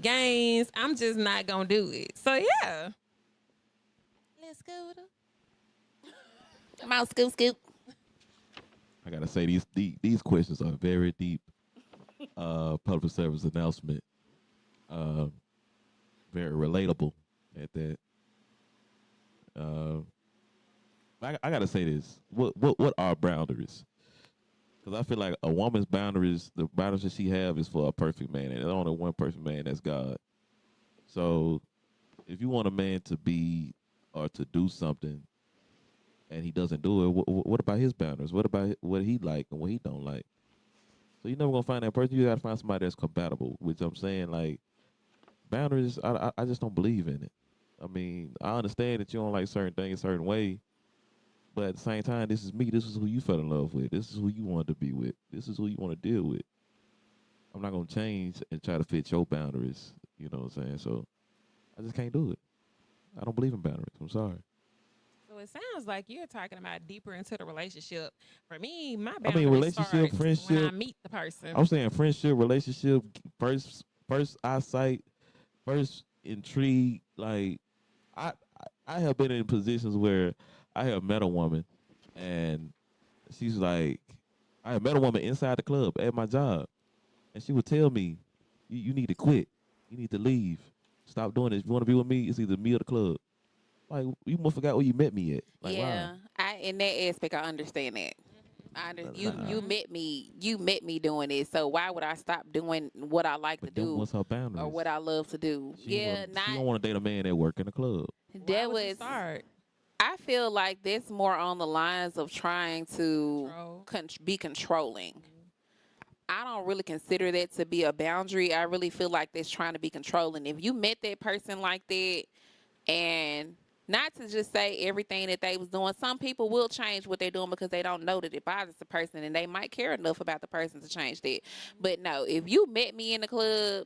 games. I'm just not gonna do it. So yeah. Let's go. Come on, scoop, scoop. I gotta say these questions are very deep. Public service announcement. Very relatable at that. I gotta say this. What are boundaries? Because I feel like a woman's boundaries, the boundaries that she have, is for a perfect man, and there's only one perfect man. That's God. So, if you want a man to be or to do something, and he doesn't do it, what about his boundaries? What about what he like and what he don't like? So you're never gonna find that person. You gotta find somebody that's compatible. Which I'm saying, like, boundaries. I just don't believe in it. I mean, I understand that you don't like certain things a certain way, but at the same time, this is me. This is who you fell in love with. This is who you wanted to be with. This is who you want to deal with. I'm not gonna change and try to fit your boundaries. You know what I'm saying? So I just can't do it. I don't believe in boundaries. I'm sorry. So it sounds like you're talking about deeper into the relationship. For me, my I mean, boundary relationship, starts friendship. when I meet the person. I'm saying friendship, relationship, first eyesight, first intrigue. Like I I have been in positions where I have met a woman, and she's like, I have met a woman inside the club at my job, and she would tell me, you need to quit. You need to leave. Stop doing this. If you want to be with me, it's either me or the club. Like, you must forgot where you met me at. Like, Yeah, wow. in that aspect, I understand that. You Nah. you met me doing it. So why would I stop doing what I like to But then do what's her boundaries? or what I love to do? She don't want to date a man that work in the club. Why That would you was. start? I feel like that's more on the lines of trying to Control. be controlling. I don't really consider that to be a boundary. I really feel like that's trying to be controlling. If you met that person like that, and not to just say everything that they was doing, some people will change what they're doing because they don't know that it bothers the person, and they might care enough about the person to change that. But no, if you met me in the club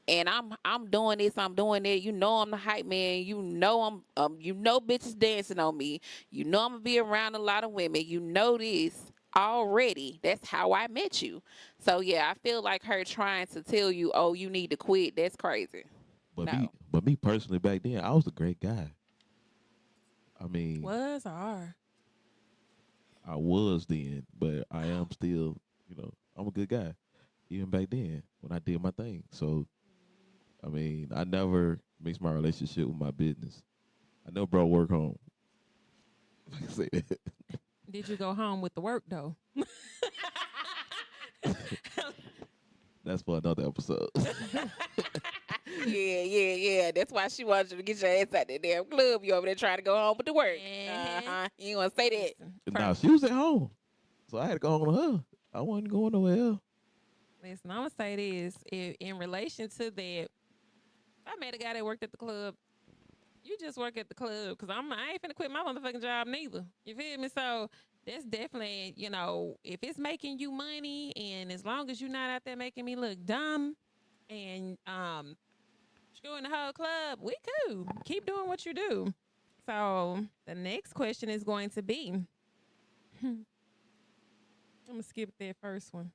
and I'm doing this, I'm doing that, you know I'm the hype man, you know you know bitches dancing on me, you know I'm gonna be around a lot of women, you know this already. That's how I met you. So yeah, I feel like her trying to tell you, oh, you need to quit, that's crazy. No. But me personally, back then, I was a great guy. I mean, Was or are? I was then, but I am still. I'm a good guy, even back then when I did my thing. So, I mean, I never mixed my relationship with my business. I never brought work home. If I can say that. Did you go home with the work though? That's for another episode. Yeah. That's why she wants you to get your ass out that damn club. You over there trying to go home with the work. You want to say that? Nah, she was at home, so I had to go home to her. I wasn't going nowhere else. Listen, I'm gonna say this in relation to that. I met a guy that worked at the club. You just work at the club because I ain't finna quit my motherfucking job neither. You feel me? So that's definitely, if it's making you money, and as long as you're not out there making me look dumb and screwing the whole club, we cool. Keep doing what you do. So the next question is going to be, I'm gonna skip that first one.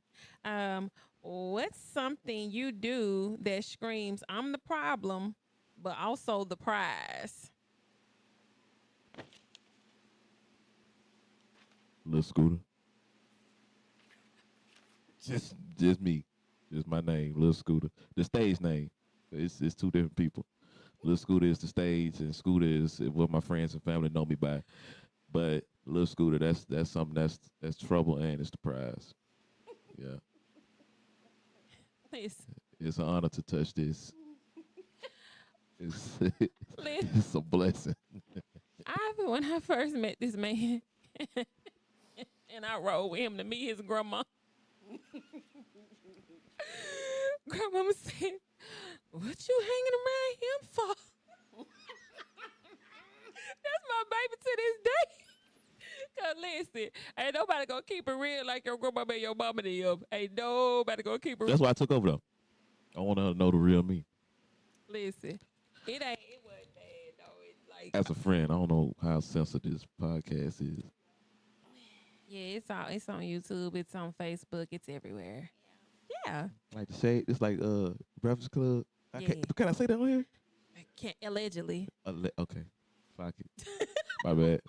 What's something you do that screams I'm the problem, but also the prize? Little Scooter. Just me. Just my name, Little Scooter. The stage name. It's two different people. Little Scooter is the stage, and Scooter is what my friends and family know me by. But Little Scooter, that's something that's trouble, and it's the prize. Yeah. Listen, It's an honor to touch this. It's listen. it's a blessing. When I first met this man, and I rode with him to meet his grandma. Grandmama said, "What you hanging around him for?" That's my baby to this day. Cause listen, ain't nobody gonna keep it real like your grandma and your mama did. Ain't nobody gonna keep it real. That's why I took over though. I want her to know the real me. Listen, it wasn't bad though. It's like, As a friend, I don't know how sensitive this podcast is. yeah, it's on YouTube, it's on Facebook, it's everywhere. Yeah. Like the shade. It's like Breakfast Club. Yeah. Can I say that on here? I can't allegedly. Okay. Fuck it. My bad.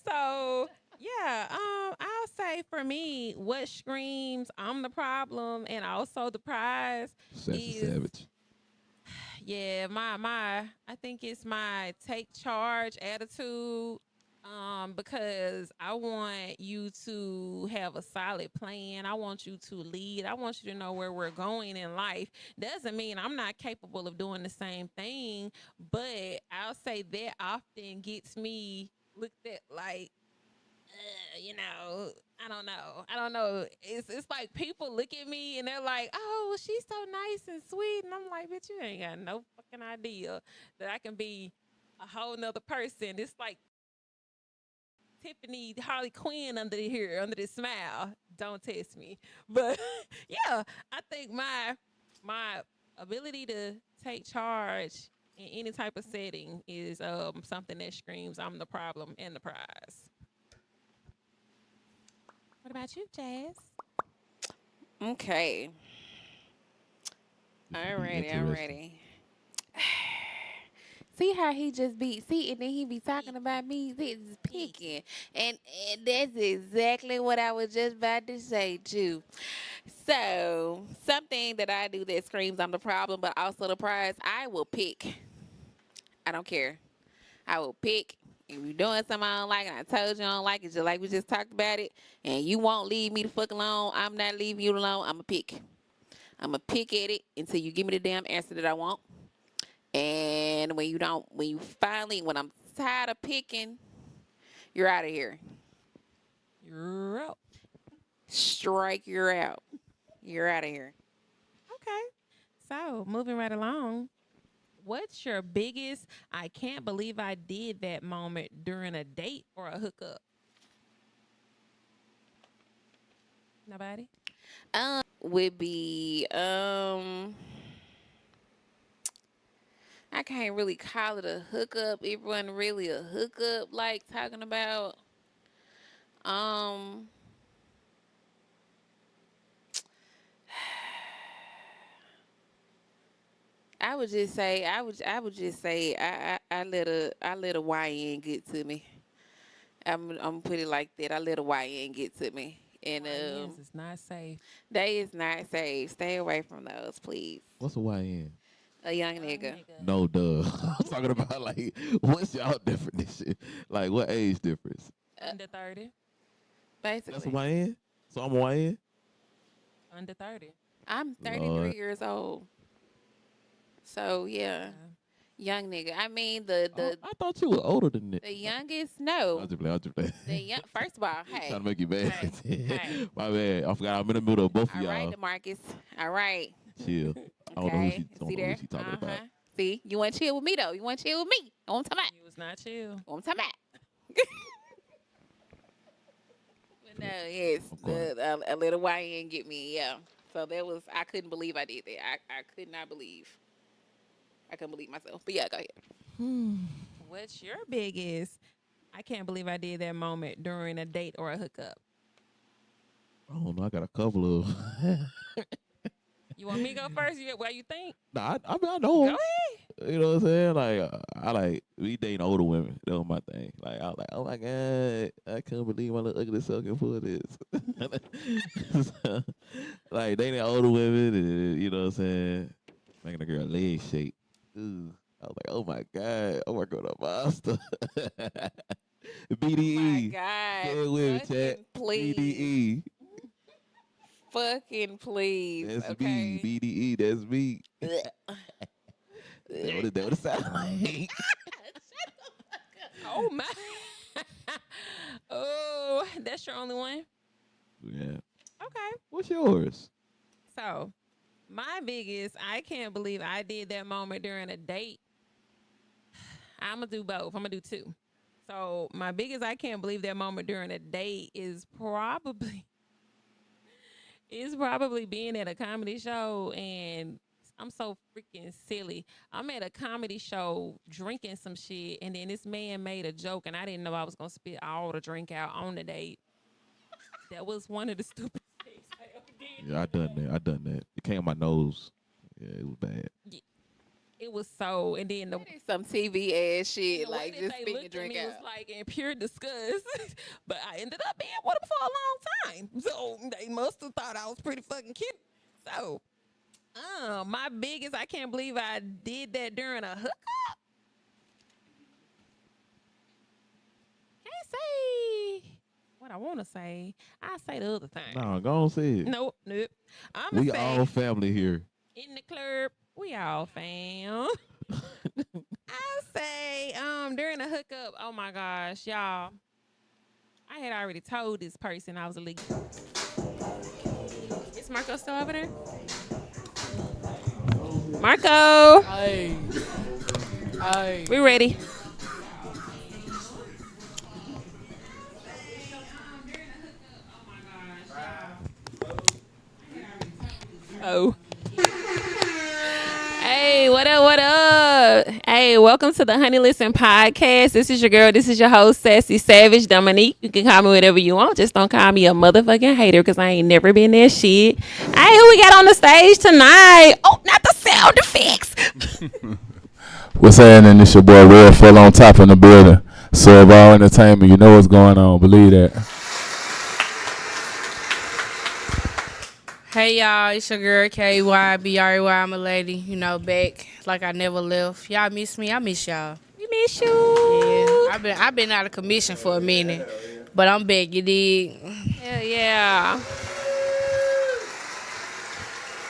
So yeah, I'll say for me, what screams I'm the problem and also the prize Sassy is Savage. yeah, I think it's my take charge attitude. Because I want you to have a solid plan. I want you to lead. I want you to know where we're going in life. Doesn't mean I'm not capable of doing the same thing, but I'll say that often gets me looked at like, I don't know. I don't know. It's like people look at me and they're like, "Oh, well, she's so nice and sweet," and I'm like, "Bitch, you ain't got no fucking idea that I can be a whole nother person." It's like Tiffany Harley Quinn under here, under this smile. Don't test me. But yeah, I think my ability to take charge in any type of setting is something that screams I'm the problem and the prize. What about you, Jazz? Okay. This should be I'm interesting. ready. See how he just be, and then he be talking about me, he's picking. And that's exactly what I was just about to say, too. So, something that I do that screams I'm the problem, but also the prize, I will pick. I don't care. I will pick. If you're doing something I don't like, and I told you I don't like it, just like we just talked about it, and you won't leave me the fuck alone, I'm not leaving you alone, I'm a pick. I'm going to pick at it until you give me the damn answer that I want. And when when I'm tired of picking, you're out of here. You're out. Strike, you're out. You're out of here. Okay. So moving right along. What's your biggest I can't believe I did that moment during a date or a hookup? Nobody? Would be I can't really call it a hookup. It wasn't really a hookup like talking about I would just say I let a YN get to me. I'm put it like that. I let a YN get to me. And YNs is not safe. they is not safe. Stay away from those, please. What's a YN? A young nigga. No, duh. I'm talking about like, what's y'all definition? Like, what age difference? Under 30. Basically. That's a YN? So I'm a YN? Under 30. I'm 33 Lord. years old. So yeah, young nigga. I mean I thought you were older than that. the youngest. No, I'll just play. the young. First of all, hey. Trying to make you mad. Hey. My bad. I forgot I'm in the middle of both of All y'all. right, DeMarcus. All right. Chill. I don't know Okay. who See there? she talking about. See, you want to chill with me though. You want to chill with me. You know what I'm talking about? You was not chill. What I'm talking about. But no, yes, a little YN get me. Yeah. So that was. I couldn't believe I did that. I could not believe. I couldn't believe myself. But yeah, go ahead. What's your biggest I can't believe I did that moment during a date or a hookup? I don't know. I got a couple of. You want me to go first? What you think? Nah, I know. Go ahead. You know what I'm saying? Like, I like, we dating older women. That was my thing. Like, I was like, oh my God, I can't believe my little ugly self can pull this. So, like, dating older women, and, you know what I'm saying? Making a girl leg shake. Ooh. I was like, oh my God, I'm working on a monster. BDE. Oh my God. Say it with me, chat. Please. BDE. Fucking please. That's okay. me. BDE, that's me. That what it sound like. Oh my. Oh, that's your only one? Yeah. Okay. What's yours? So, my biggest, I can't believe I did that moment during a date. I'm going to do both. I'm going to do two. So, my biggest, I can't believe that moment during a date is probably being at a comedy show, and I'm so freaking silly. I'm at a comedy show drinking some shit, and then this man made a joke, and I didn't know I was going to spit all the drink out on the date. That was one of the stupidest things I Yeah, I done that. It came in my nose. Yeah, it was bad. It was so, and then the That is some TV ass shit, the way like that just they spit your looked at drink me out. was like in pure disgust. But I ended up being with them for a long time, so they must have thought I was pretty fucking cute. So, my biggest, I can't believe I did that during a hookup. Can't say what I want to say. I say the other thing. No, go on say it. Nope. I'm We say all family here. in the club, we all fam. I say, during the hookup, oh my gosh, y'all. I had already told this person I was a leak. Is Marco still over there? Marco, Hey. we ready. Oh. Hey, what up, what up? Hey, welcome to the Honey Listen podcast. This is your girl. This is your host, Sassy Savage Dominique. You can call me whatever you want. Just don't call me a motherfucking hater because I ain't never been that shit. Hey, who we got on the stage tonight? Oh, not the sound effects. What's happening? It's your boy Red Full on top in the building. Serve all entertainment. You know what's going on. Believe that. Hey y'all, it's your girl KYBRY. I'm a lady, you know, back like I never left. Y'all miss me? I miss y'all. We miss you. Yeah, I've been out of commission for a minute, but I'm back. You dig? Hell yeah.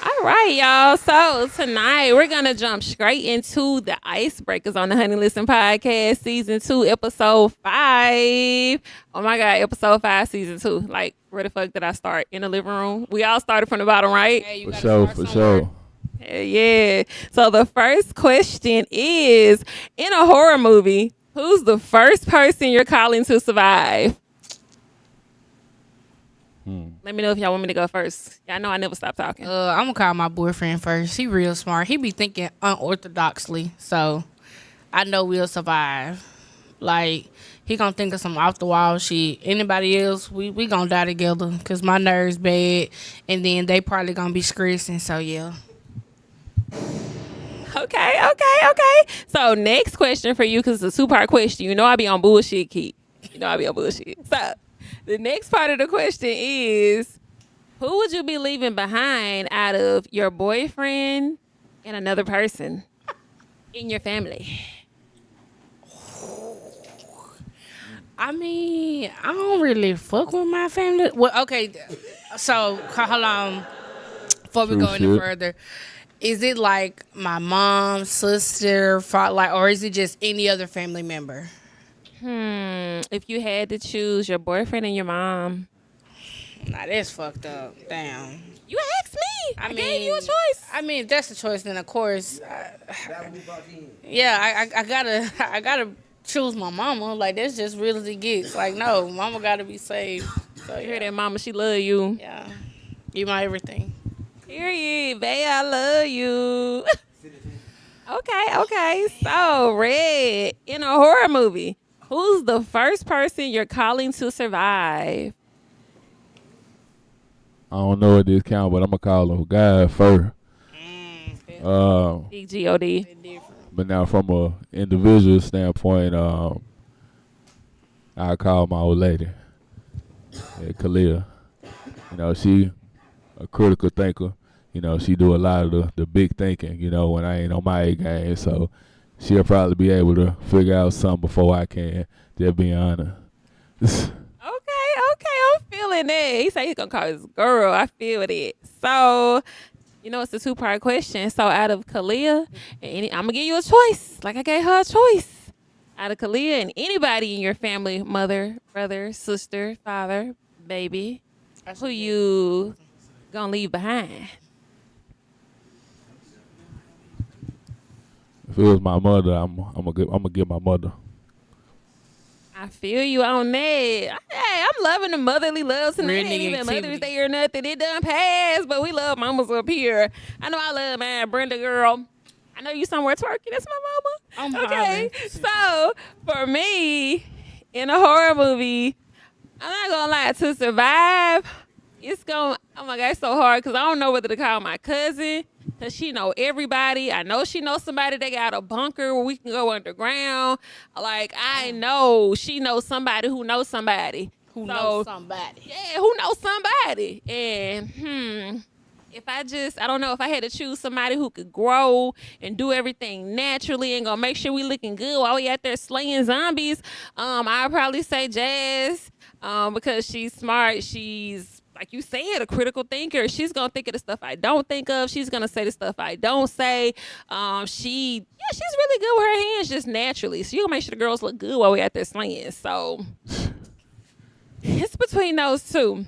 All right, y'all. So tonight we're gonna jump straight into the icebreakers on the Honey Listen podcast, season 2, episode 5. Oh my God, episode 5, season 2. Like, where the fuck did I start? In the living room. We all started from the bottom, right? Hey, you For gotta sure, start for somewhere. sure. Hell yeah. So the first question is: in a horror movie, who's the first person you're calling to survive? Let me know if y'all want me to go first. Y'all know I never stop talking. I'm gonna call my boyfriend first. He real smart. He be thinking unorthodoxly, so I know we'll survive. Like, he gonna think of some off the wall shit. Anybody else, we gonna die together because my nerves bad, and then they probably gonna be stressing. So yeah. Okay. So next question for you, because it's a 2-part question. You know I be on bullshit, Keith. You know I be on bullshit. So the next part of the question is, who would you be leaving behind out of your boyfriend and another person in your family? I mean, I don't really fuck with my family. Well, okay, so hold on. Before we True go any shit. further, is it like my mom, sister, like, or is it just any other family member? If you had to choose your boyfriend and your mom. Nah, that's fucked up. Damn. You asked me. I gave you a choice. I mean, if that's the choice, then of course, yeah, I gotta choose my mama. Like, that's just real as it gets. Like, no, mama gotta be saved. So You hear yeah, that, mama? She love you. yeah, you my everything. Period, babe. I love you. Okay. So, Red, in a horror movie, who's the first person you're calling to survive? I don't know if this count, but I'm gonna call him God first. Big G-O-D. But now from a individual standpoint, I call my old lady, Kalia. You know, she a critical thinker. You know, she do a lot of the big thinking, you know, when I ain't on my A game. So she'll probably be able to figure out something before I can. Just be honest. Okay, I'm feeling that. He said he's gonna call his girl. I feel it. So, you know, it's a 2-part question. So, out of Kalia, I'm gonna give you a choice, like I gave her a choice. Out of Kalia and anybody in your family, mother, brother, sister, father, baby, who you gonna leave behind? If it was my mother, I'm gonna get my mother. I feel you on that. Hey, I'm loving the motherly love tonight. Real It ain't nigga even activity. Mother's Day or nothing. It done passed, but we love mamas up here. I know I love my Brenda girl. I know you somewhere twerking. That's my mama. I'm Okay, so for me, in a horror movie, I'm not gonna lie. To survive, it's going, oh my God, it's so hard because I don't know whether to call my cousin because she know everybody. I know she knows somebody that got a bunker where we can go underground. Like, I know she knows somebody who knows somebody. Who knows somebody? Yeah, who knows somebody? And, I don't know if I had to choose somebody who could grow and do everything naturally and gonna make sure we looking good while we out there slaying zombies. I'd probably say Jazz, because she's smart. She's, like you said, a critical thinker. She's gonna think of the stuff I don't think of. She's gonna say the stuff I don't say. She's really good with her hands just naturally. So you gonna make sure the girls look good while we out there slaying. So it's between those two.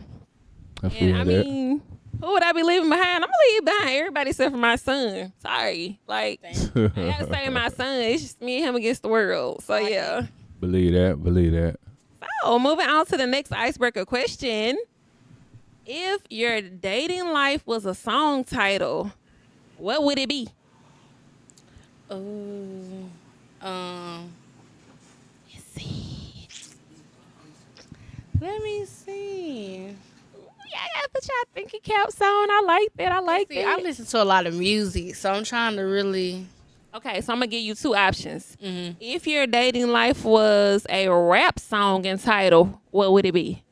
I mean, who would I be leaving behind? I'm gonna leave behind everybody except for my son. Sorry. Like, I gotta say my son. It's just me and him against the world. So yeah. Believe that. So moving on to the next icebreaker question. If your dating life was a song title, what would it be? Let me see. Yeah, I gotta put y'all thinking caps on. I like that. I listen to a lot of music, so I'm trying to really. Okay, so I'm gonna give you two options. Mm-hmm. If your dating life was a rap song and title, what would it be?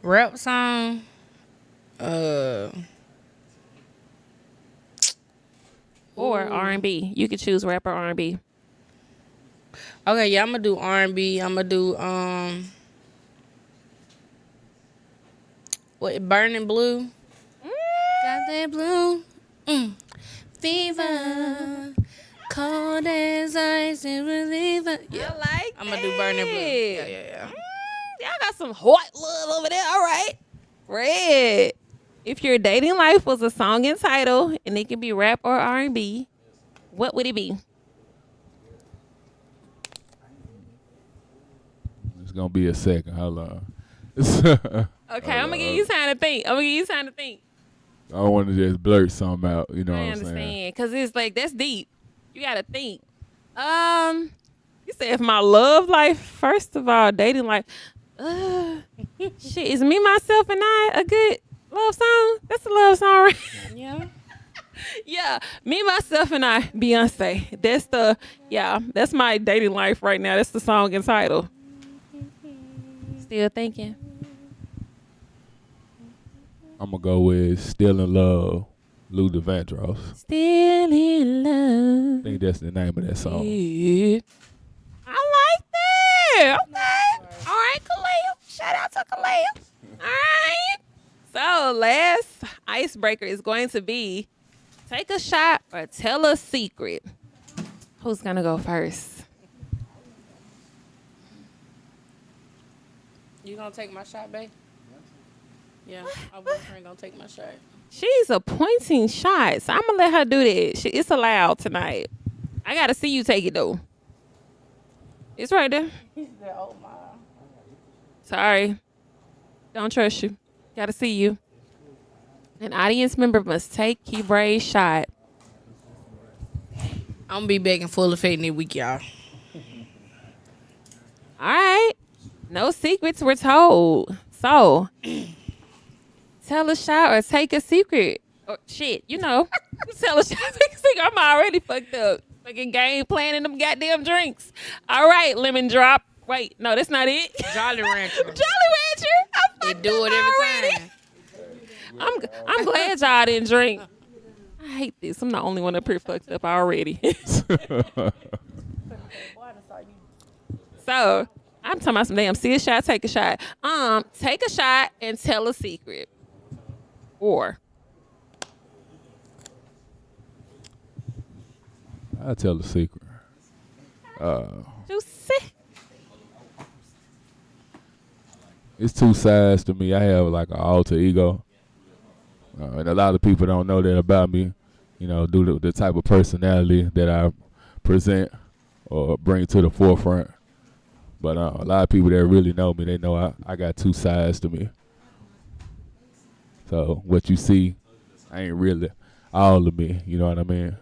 Rap song. Or R&B. You could choose rap or R&B. Okay, yeah, I'm gonna do R&B. I'm gonna do what? Burning Blue. Got that blue. Fever. Cold as ice and reliever. Yeah, I like I'm gonna do Burning Blue. Yeah. Y'all got some hot love over there. All right. Red. If your dating life was a song and title, and it can be rap or R&B, what would it be? It's gonna be a second. Hold on. Okay, I'm gonna give you time to think. I don't want to just blurt something out. You know I what I'm understand, saying? because it's like, that's deep. You gotta think. You said if my love life, first of all, dating life, shit, is Me, Myself, and I a good love song? That's a love song, right? Yeah. Yeah, Me, Myself, and I, Beyonce. That's my dating life right now. That's the song and title. Still thinking. I'm gonna go with "Still in Love," Luther Vandross. Still in love. I think that's the name of that song. Yeah. I like that. Okay. All right, Khalil. Shout out to Khalil. All right. So last icebreaker is going to be take a shot or tell a secret. Who's gonna go first? You gonna take my shot, babe? Yeah, my boyfriend gonna take my shot. She's appointing shots. I'm gonna let her do that. It's allowed tonight. I gotta see you take it though. It's right there. He said, "Oh my." Sorry. Don't trust you. Gotta see you. An audience member must take Keebray's shot. I'm gonna be back in full effect next week, y'all. All right. No secrets were told. So, tell a shot or take a secret. Or shit, you know. Tell a shot, take a secret. I'm already fucked up. Fucking game planning them goddamn drinks. All right, lemon drop. Wait, no, that's not it. Jolly Rancher. Jolly Rancher. They do it every time. I'm glad y'all didn't drink. I hate this. I'm the only one up here fucked up already. So I'm talking about some damn see a shot, take a shot. Take a shot and tell a secret. Or I'll tell the secret. juicy. It's two sides to me. I have like an alter ego. And a lot of people don't know that about me, you know, due to the type of personality that I present or bring to the forefront. But a lot of people that really know me, they know I got two sides to me. So what you see ain't really all of me, you know what I mean?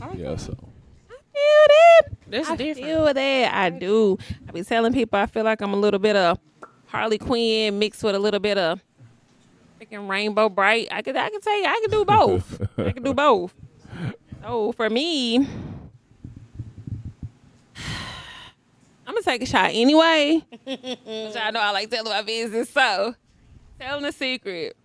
Okay. Yeah, so. I feel that. That's I different. feel that. I do. I be telling people I feel like I'm a little bit of Harley Quinn mixed with a little bit of freaking Rainbow Bright. I can tell you, I can do both. I can do both. So for me, I'm gonna take a shot anyway. Which I know I like telling my business. So telling a secret.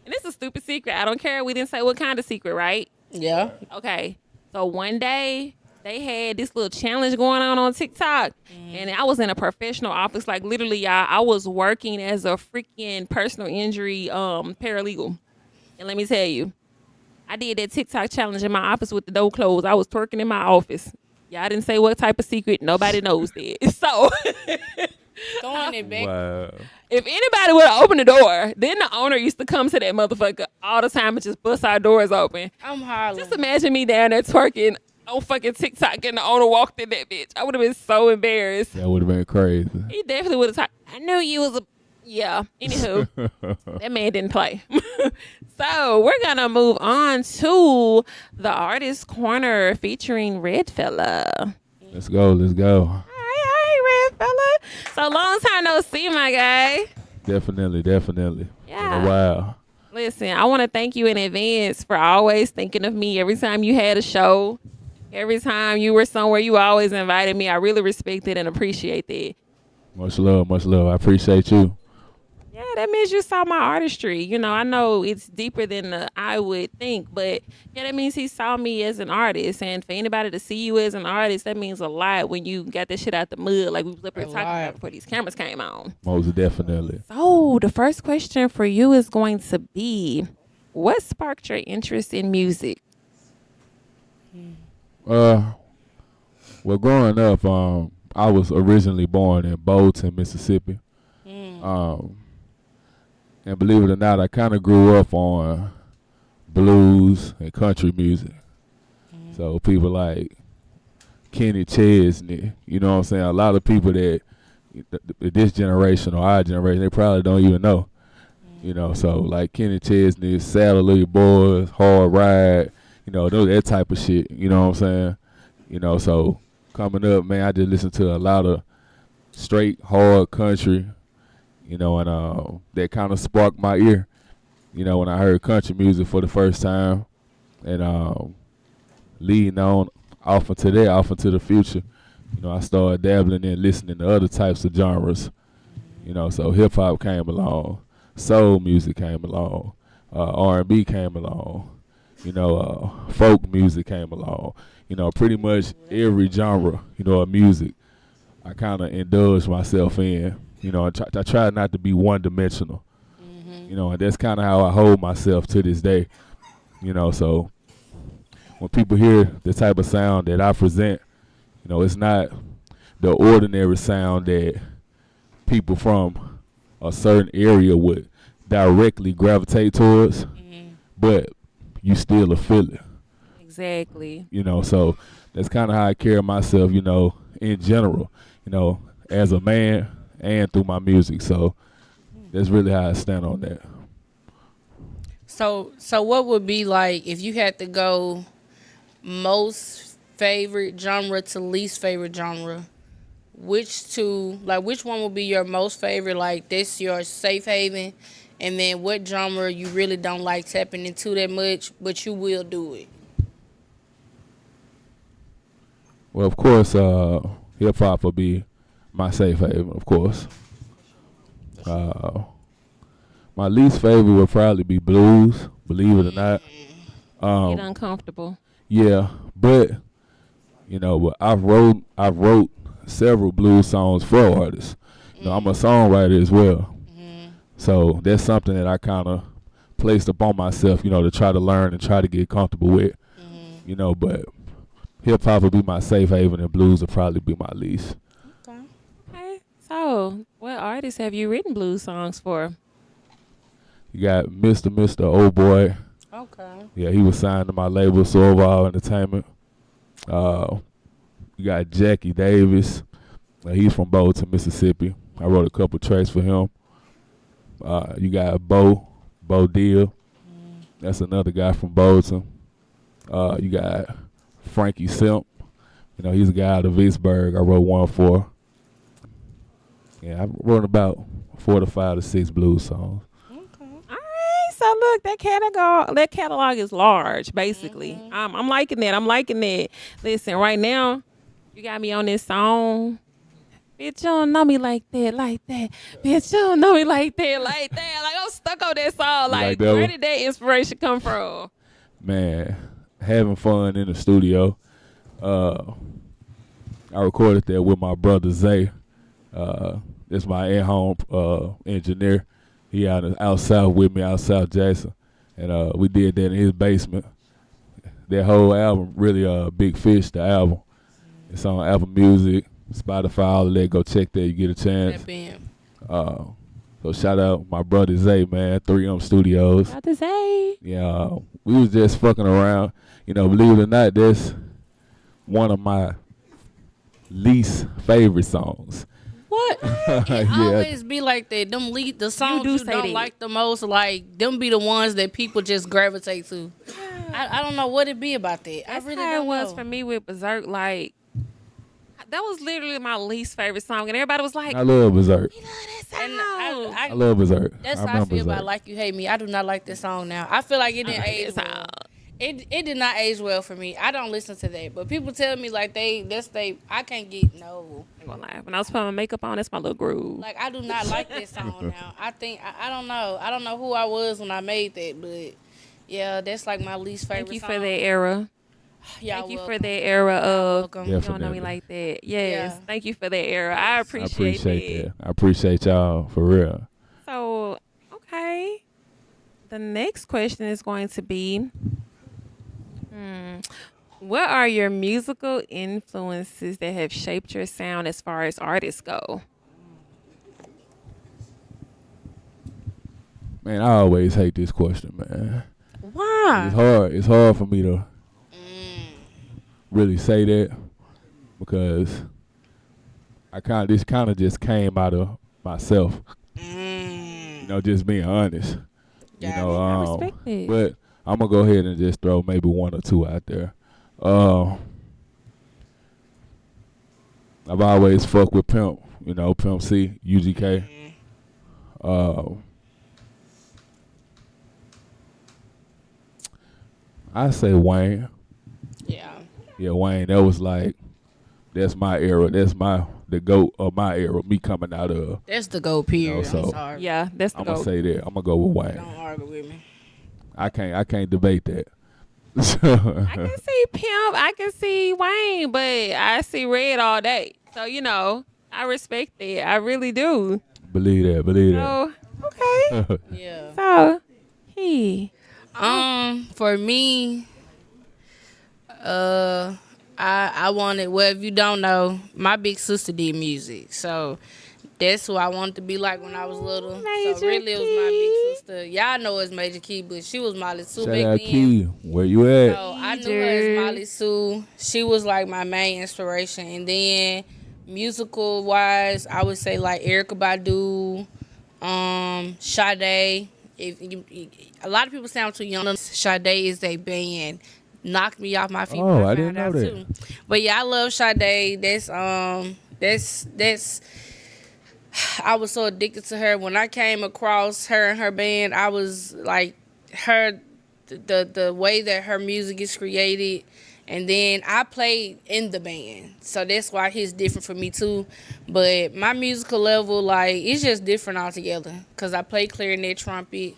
And it's a stupid secret. I don't care. We didn't say what kind of secret, right? Yeah. Okay. So one day they had this little challenge going on TikTok, and I was in a professional office, like literally, y'all. I was working as a freaking personal injury paralegal, and let me tell you, I did that TikTok challenge in my office with the door closed. I was twerking in my office. Y'all didn't say what type of secret. Nobody knows that. So Throwing it back. Wow. if anybody would have opened the door, then the owner used to come to that motherfucker all the time and just bust our doors open. I'm hollering. Just imagine me down there twerking on fucking TikTok and the owner walked in that bitch. I would have been so embarrassed. That would have been crazy. He definitely would have talked. I knew you was a. Yeah. Anywho, that man didn't play. So we're going to move on to the Artist Corner featuring Red Fella. Let's go. Let's go. All right, Red Fella. So long time no see, my guy. Definitely. Been Yeah. a while. Listen, I want to thank you in advance for always thinking of me every time you had a show. Every time you were somewhere, you always invited me. I really respect it and appreciate that. Much love. I appreciate you. Yeah, that means you saw my artistry. You know, I know it's deeper than I would think, but yeah, that means he saw me as an artist. And for anybody to see you as an artist, that means a lot when you got that shit out the mud, like we was up here talking about before these cameras came on. Most definitely. So the first question for you is going to be, what sparked your interest in music? Well, growing up, I was originally born in Bolton, Mississippi. And believe it or not, I kind of grew up on blues and country music. So people like Kenny Chesney, you know what I'm saying? A lot of people that this generation or our generation, they probably don't even know. You know, so like Kenny Chesney, Saddle Boys, Hard Ride, you know, that type of shit, you know what I'm saying? You know, so coming up, man, I just listened to a lot of straight, hard country, you know, and that kind of sparked my ear, you know, when I heard country music for the first time, and leading on off into the future, you know, I started dabbling in listening to other types of genres, you know, so hip hop came along, soul music came along, R&B came along, you know, folk music came along, you know, pretty much every genre, you know, of music, I kind of indulged myself in. You know, I try not to be one-dimensional, you know, and that's kind of how I hold myself to this day, you know, so when people hear the type of sound that I present, you know, it's not the ordinary sound that people from a certain area would directly gravitate towards, but you still a feel it. Exactly. You know, so that's kind of how I carry myself, you know, in general, you know, as a man and through my music. So that's really how I stand on that. So what would be like if you had to go most favorite genre to least favorite genre? Which one would be your most favorite? Like this your safe haven, and then what genre you really don't like tapping into that much, but you will do it? Well, of course, hip hop would be my safe haven, of course. My least favorite would probably be blues, believe it or not. Get uncomfortable. Yeah, but you know, but I've wrote several blues songs for artists. You know, I'm a songwriter as well. So that's something that I kind of placed upon myself, you know, to try to learn and try to get comfortable with. You know, but hip hop would be my safe haven and blues would probably be my least. Okay. So, what artists have you written blues songs for? You got Mr. Old Boy. Okay. Yeah, he was signed to my label, Sorval Entertainment. You got Jackie Davis. He's from Bolton, Mississippi. I wrote a couple tracks for him. You got Bo Deal. That's another guy from Bolton. You got Frankie Simp. You know, he's a guy out of Vicksburg. I wrote one for. Yeah, I wrote about 4 to 5 to 6 blues songs. All right. So look, that catalog is large, basically. I'm liking that. I'm liking that. Listen, right now, you got me on this song. Bitch, you don't know me like that, like that. Bitch, you don't know me like that, like that. Like, I'm stuck on that song. You like Like, that where one? did that inspiration come from? Man, having fun in the studio. I recorded that with my brother Zay. That's my in-home engineer. He out south with me, out South Jackson, and we did that in his basement. That whole album, really, Big Fish, the album. It's on Apple Music, Spotify, all of that. Go check that. You get a chance. That band. So shout out my brother Zay, man. 3M Studios. About to say. Yeah, we was just fucking around. You know, believe it or not, that's one of my least favorite songs. What? It Yeah. always be like that. The songs do you say don't that. like the most, like them be the ones that people just gravitate to. I don't know what it be about that. That's I really how don't it was know. for me with Berserk. Like, that was literally my least favorite song. And everybody was like, I love Berserk. we love that And song. I love Berserk. that's I how I remember feel about Berserk. Like You Hate Me. I do not like this song now. I feel like it didn't age that well. song. It did not age well for me. I don't listen to that. But people tell me like I can't get no. I ain't gonna lie. When I was putting my makeup on, that's my little groove. Like I do not like this song now. I think I don't know. I don't know who I was when I made that, but yeah, that's like my least favorite Thank you song. for that era. Y'all Thank you for welcome. that era of welcome. you don't know Definitely. me like that. Yes. Yeah. Thank you for that era. I I appreciate appreciate that. I appreciate y'all for real. So, okay. The next question is going to be what are your musical influences that have shaped your sound as far as artists go? Man, I always hate this question, man. Why? It's hard. It's hard for me to really say that because this kind of just came out of myself. You know, just being honest. You Got know, I respect it. but I'm gonna go ahead and just throw maybe one or two out there. I've always fucked with Pimp. You know, Pimp C, UGK. I say Wayne. Yeah. Yeah, Wayne. That was like, that's my era. That's the GOAT of my era. Me coming out of. That's the go period. so- I'm sorry. Yeah, that's the I'm gonna goal. say that. I'm gonna go with Wayne. Don't argue with me. I can't debate that. I can see Pimp, I can see Wayne, but I see Red all day. So, you know, I respect that. I really do. Believe that. So, okay. Yeah. So, he. For me, I wanted. Well, if you don't know, my big sister did music, so that's who I wanted to be like when I was little. Major So really, it was my big sister. Y'all know it's Major Key, but she was Molly Sue Shout back out then. Key. Where you at? So I knew her as Molly Sue. She was like my main inspiration. And then musical wise, I would say like Erykah Badu, Sade. A lot of people sound too young. Sade is a band. Knocked me off my feet. Oh, when I I didn't found know out that. too. But yeah, I love Sade. That's I was so addicted to her. When I came across her and her band, I was like the way that her music is created. And then I played in the band. So that's why it's different for me too. But my musical level, like, it's just different altogether. Because I play clarinet, trumpet.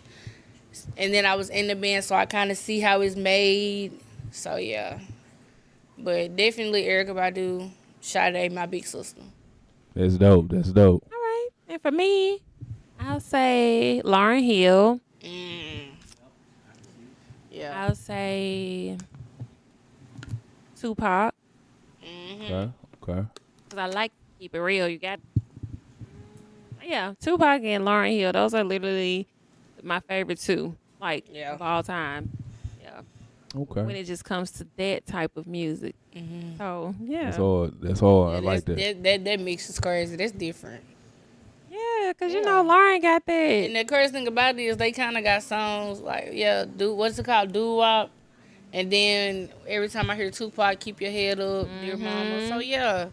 And then I was in the band, so I kind of see how it's made. So yeah. But definitely Erykah Badu, Sade, my big sister. That's dope. All right. And for me, I'll say Lauryn Hill. Yeah. I'll say Tupac. Okay. Because I like to keep it real. You got, yeah, Tupac and Lauryn Hill. Those are literally my favorite two, like, Yeah. of all time. Yeah. Okay. When it just comes to that type of music. So, yeah. That's all. I Yeah, like that. That mix is crazy. That's different. Yeah, because, you Yeah. know, Lauren got that. And the crazy thing about it is they kind of got songs like, what's it called? Doo-wop. And then every time I hear Tupac, Keep Your Head Up, Dear Mama. So, yeah,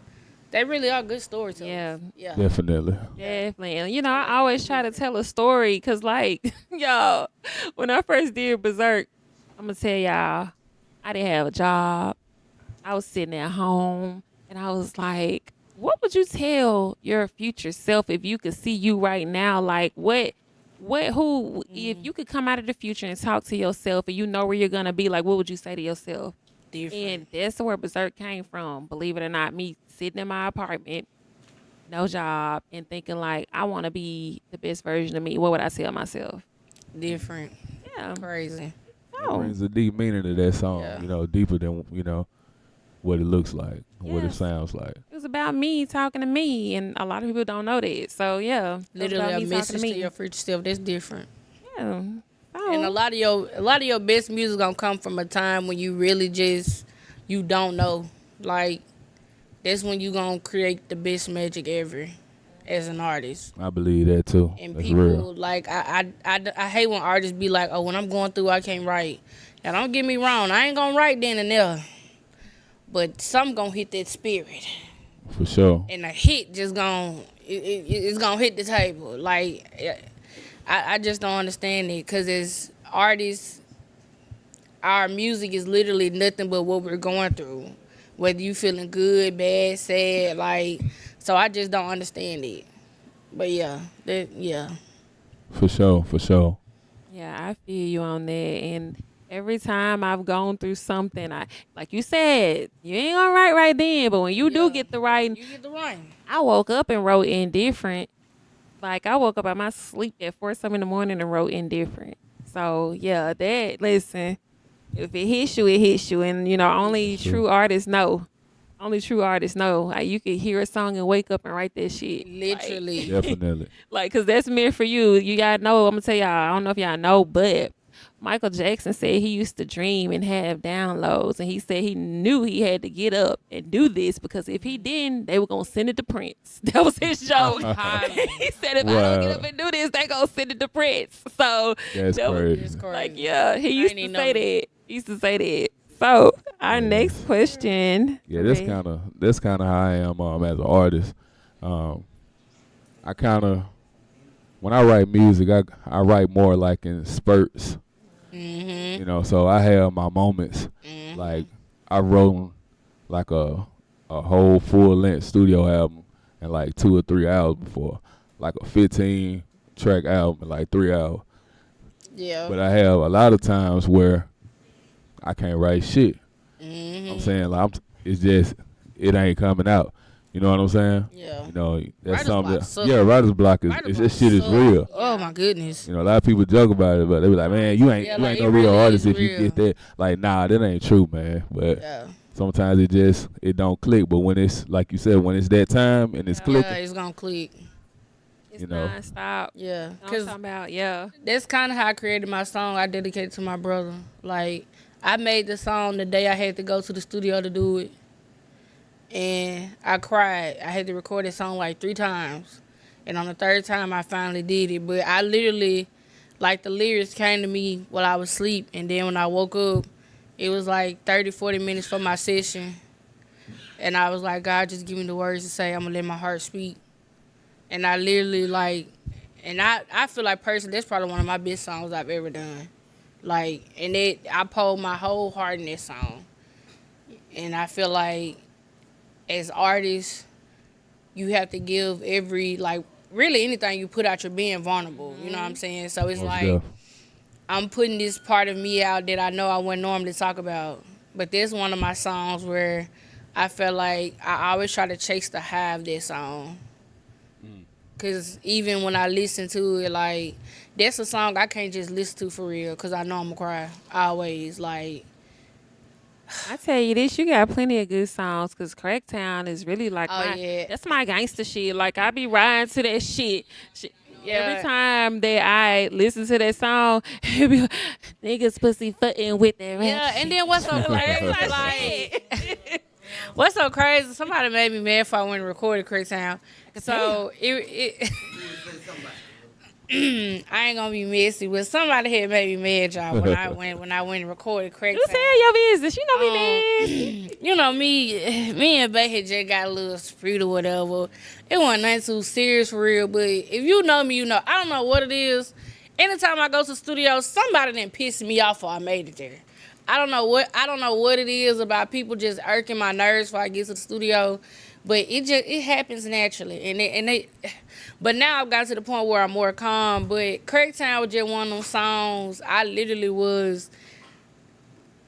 They really are good storytellers. Yeah. Yeah. Definitely. Definitely. And, you know, I always try to tell a story because, like, y'all, when I first did Berserk, I'm going to tell y'all, I didn't have a job. I was sitting at home, and I was like, what would you tell your future self if you could see you right now? Like, if you could come out of the future and talk to yourself and you know where you're going to be, like, what would you say to yourself? Different. And that's where Berserk came from. Believe it or not, me sitting in my apartment, no job, and thinking like, I want to be the best version of me. What would I tell myself? Different. Yeah. Crazy. It Oh, brings a deep meaning to that song, Yeah. you know, deeper than, you know, what it looks like, what it Yes. sounds like. it was about me talking to me, and a lot of people don't know that. So yeah, it was Literally about a me talking message to me. your future self. That's different. Yeah. Oh. And a lot of your best music gonna come from a time when you really just you don't know. Like that's when you gonna create the best magic ever as an artist. I believe that too. And That's people real. like I hate when artists be like, oh, when I'm going through, I can't write. Now don't get me wrong, I ain't gonna write then and there, but something gonna hit that spirit, For sure. and a hit just it's gonna hit the table. Like I just don't understand it because as artists, our music is literally nothing but what we're going through, whether you feeling good, bad, sad, like. So I just don't understand it. But yeah. For sure. For sure. Yeah, I feel you on that. And every time I've gone through something, like you said, you ain't gonna write right then, but when you do Yeah. get the writing, You get the writing. I woke up and wrote indifferent. Like I woke up out my sleep at 4 in the morning and wrote indifferent. So yeah, listen, if it hits you, it hits you, and you know only true artists know. Only true artists know. Like you could hear a song and wake up and write that shit. Literally. Definitely. Like, cause that's meant for you. You gotta know. I'm gonna tell y'all. I don't know if y'all know, but Michael Jackson said he used to dream and have downloads, and he said he knew he had to get up and do this because if he didn't, they were gonna send it to Prince. That was his joke. He said if I don't get Wow. up and do this, they gonna send it to Prince. So That's that was- crazy. It's crazy. like, yeah, he used ain't to even say know that. He used to say that. So our Yeah. next question. Yeah, that's Okay. kind of how I am as an artist. I kind of when I write music, I write more like in spurts. Mm-hmm. You know, so I have my moments. Mm-hmm. Like I wrote like a whole full length studio album in like 2 or 3 hours before, like a 15-track album in like 3 hours. Yeah. But I have a lot of times where I can't write shit. Mm-hmm. I'm saying like it's just it ain't coming out. You know what I'm saying? Yeah. You know that's Writer's something. block That, suck. yeah, writer's block is Writer's this block shit is suck. real. Oh my goodness. You know, a lot of people joke about it, but they be like, "Man, you ain't Yeah, you like, ain't it no real really artist is if you real. get that." Like, nah, that ain't true, man. But Yeah. sometimes it don't click. But when it's like you said, when it's that time and it's Yeah. clicking, Yeah, it's gonna click. It's you know. nonstop. Yeah. I'm Cause talking about that's kind of how I created my song. I dedicated to my brother. Like I made the song the day I had to go to the studio to do it, and I cried. I had to record that song like 3 times, and on the 3rd time I finally did it. But I literally, like the lyrics came to me while I was asleep, and then when I woke up, it was like 30, 40 minutes for my session, and I was like, God, just give me the words to say. I'm gonna let my heart speak, and I literally like. And I feel like personally, that's probably one of my best songs I've ever done. Like, and I poured my whole heart in that song. And I feel like as artists, you have to give really anything you put out, you're being vulnerable. You know what I'm saying? So it's Most like, def. I'm putting this part of me out that I know I wouldn't normally talk about. But this one of my songs where I feel like I always try to chase the high of that song. Because even when I listen to it, like, that's a song I can't just listen to for real because I know I'm going to cry. Always. Like, I tell you this, you got plenty of good songs because Cracktown is really like yeah. that's my gangster shit. Like I be riding to that shit. Yeah. Every time that I listen to that song, it be like, niggas pussy footin' with that rap Yeah, and shit." then what's so Like, crazy? that's my like, shit. what's so crazy? Somebody made me mad if I went and recorded Cracktown. So it I ain't gonna be messy, but somebody had made me mad, y'all, when I went and recorded Cracktown. You tell your business. You know me, man. You know know, me and Bay had just got a little spree or whatever. It wasn't nothing too serious for real, but if you know me, you know. I don't know what it is. Anytime I go to the studio, somebody done piss me off before I made it there. I don't know what it is about people just irking my nerves before I get to the studio, but it happens naturally. But now I've got to the point where I'm more calm. But Craigtown was just one of them songs.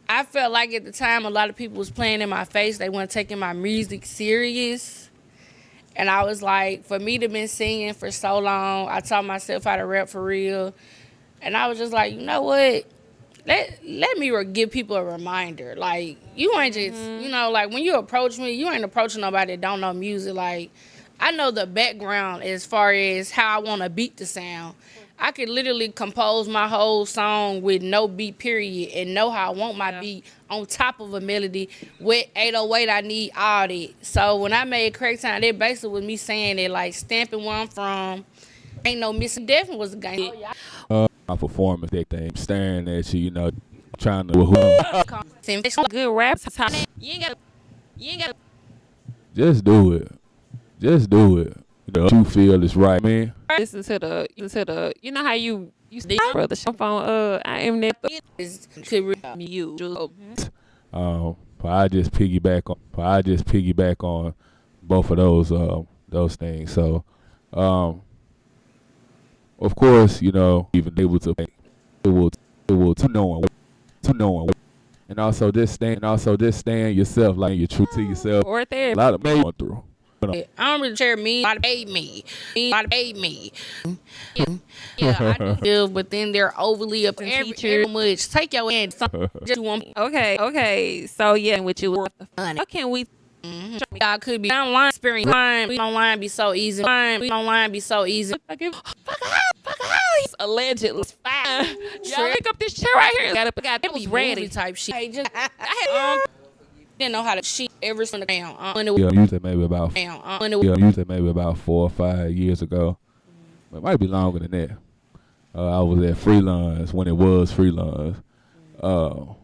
I felt like at the time a lot of people was playing in my face. They weren't taking my music serious. And I was like, for me to been singing for so long, I taught myself how to rap for real. And I was just like, you know what? Let me give people a reminder. Like, you ain't just, you know, like when you approach me, you ain't approaching nobody that don't know music. Like, I know the background as far as how I want to beat the sound. I could literally compose my whole song with no beat period and know how I want my beat on top of a melody. With 808, I need all that. So when I made Craigtown, that basically was me saying that, like, stamping where I'm from. Ain't no missing. Definitely was a game. My performance, that thing, staring at you, you know, trying to Good rap. You ain't got. just do it. Just do it. You know, what you feel is right, man. Listen to the. You know how you speak, brother. Phone. I am that. You. But I just piggyback on both of those things. So, of course, you know, even able to knowing, and also just staying yourself, like you're true to yourself. Or there. A lot of men going through. I don't really care me. A lot of paid me. Yeah, I do. But then they're overly up in teacher much. Take your hand. Just one. Okay. So yeah, with you. How can we? I could be online experience. Online be so easy. Online be so easy. Fuck out. Allegedly. Y'all pick up this chair right here. Got it was ready. Type shit. Hey, just, didn't know how to sheet every single down. Used it maybe about 4 or 5 years ago. It might be longer than that. I was at Freelance when it was Freelance. And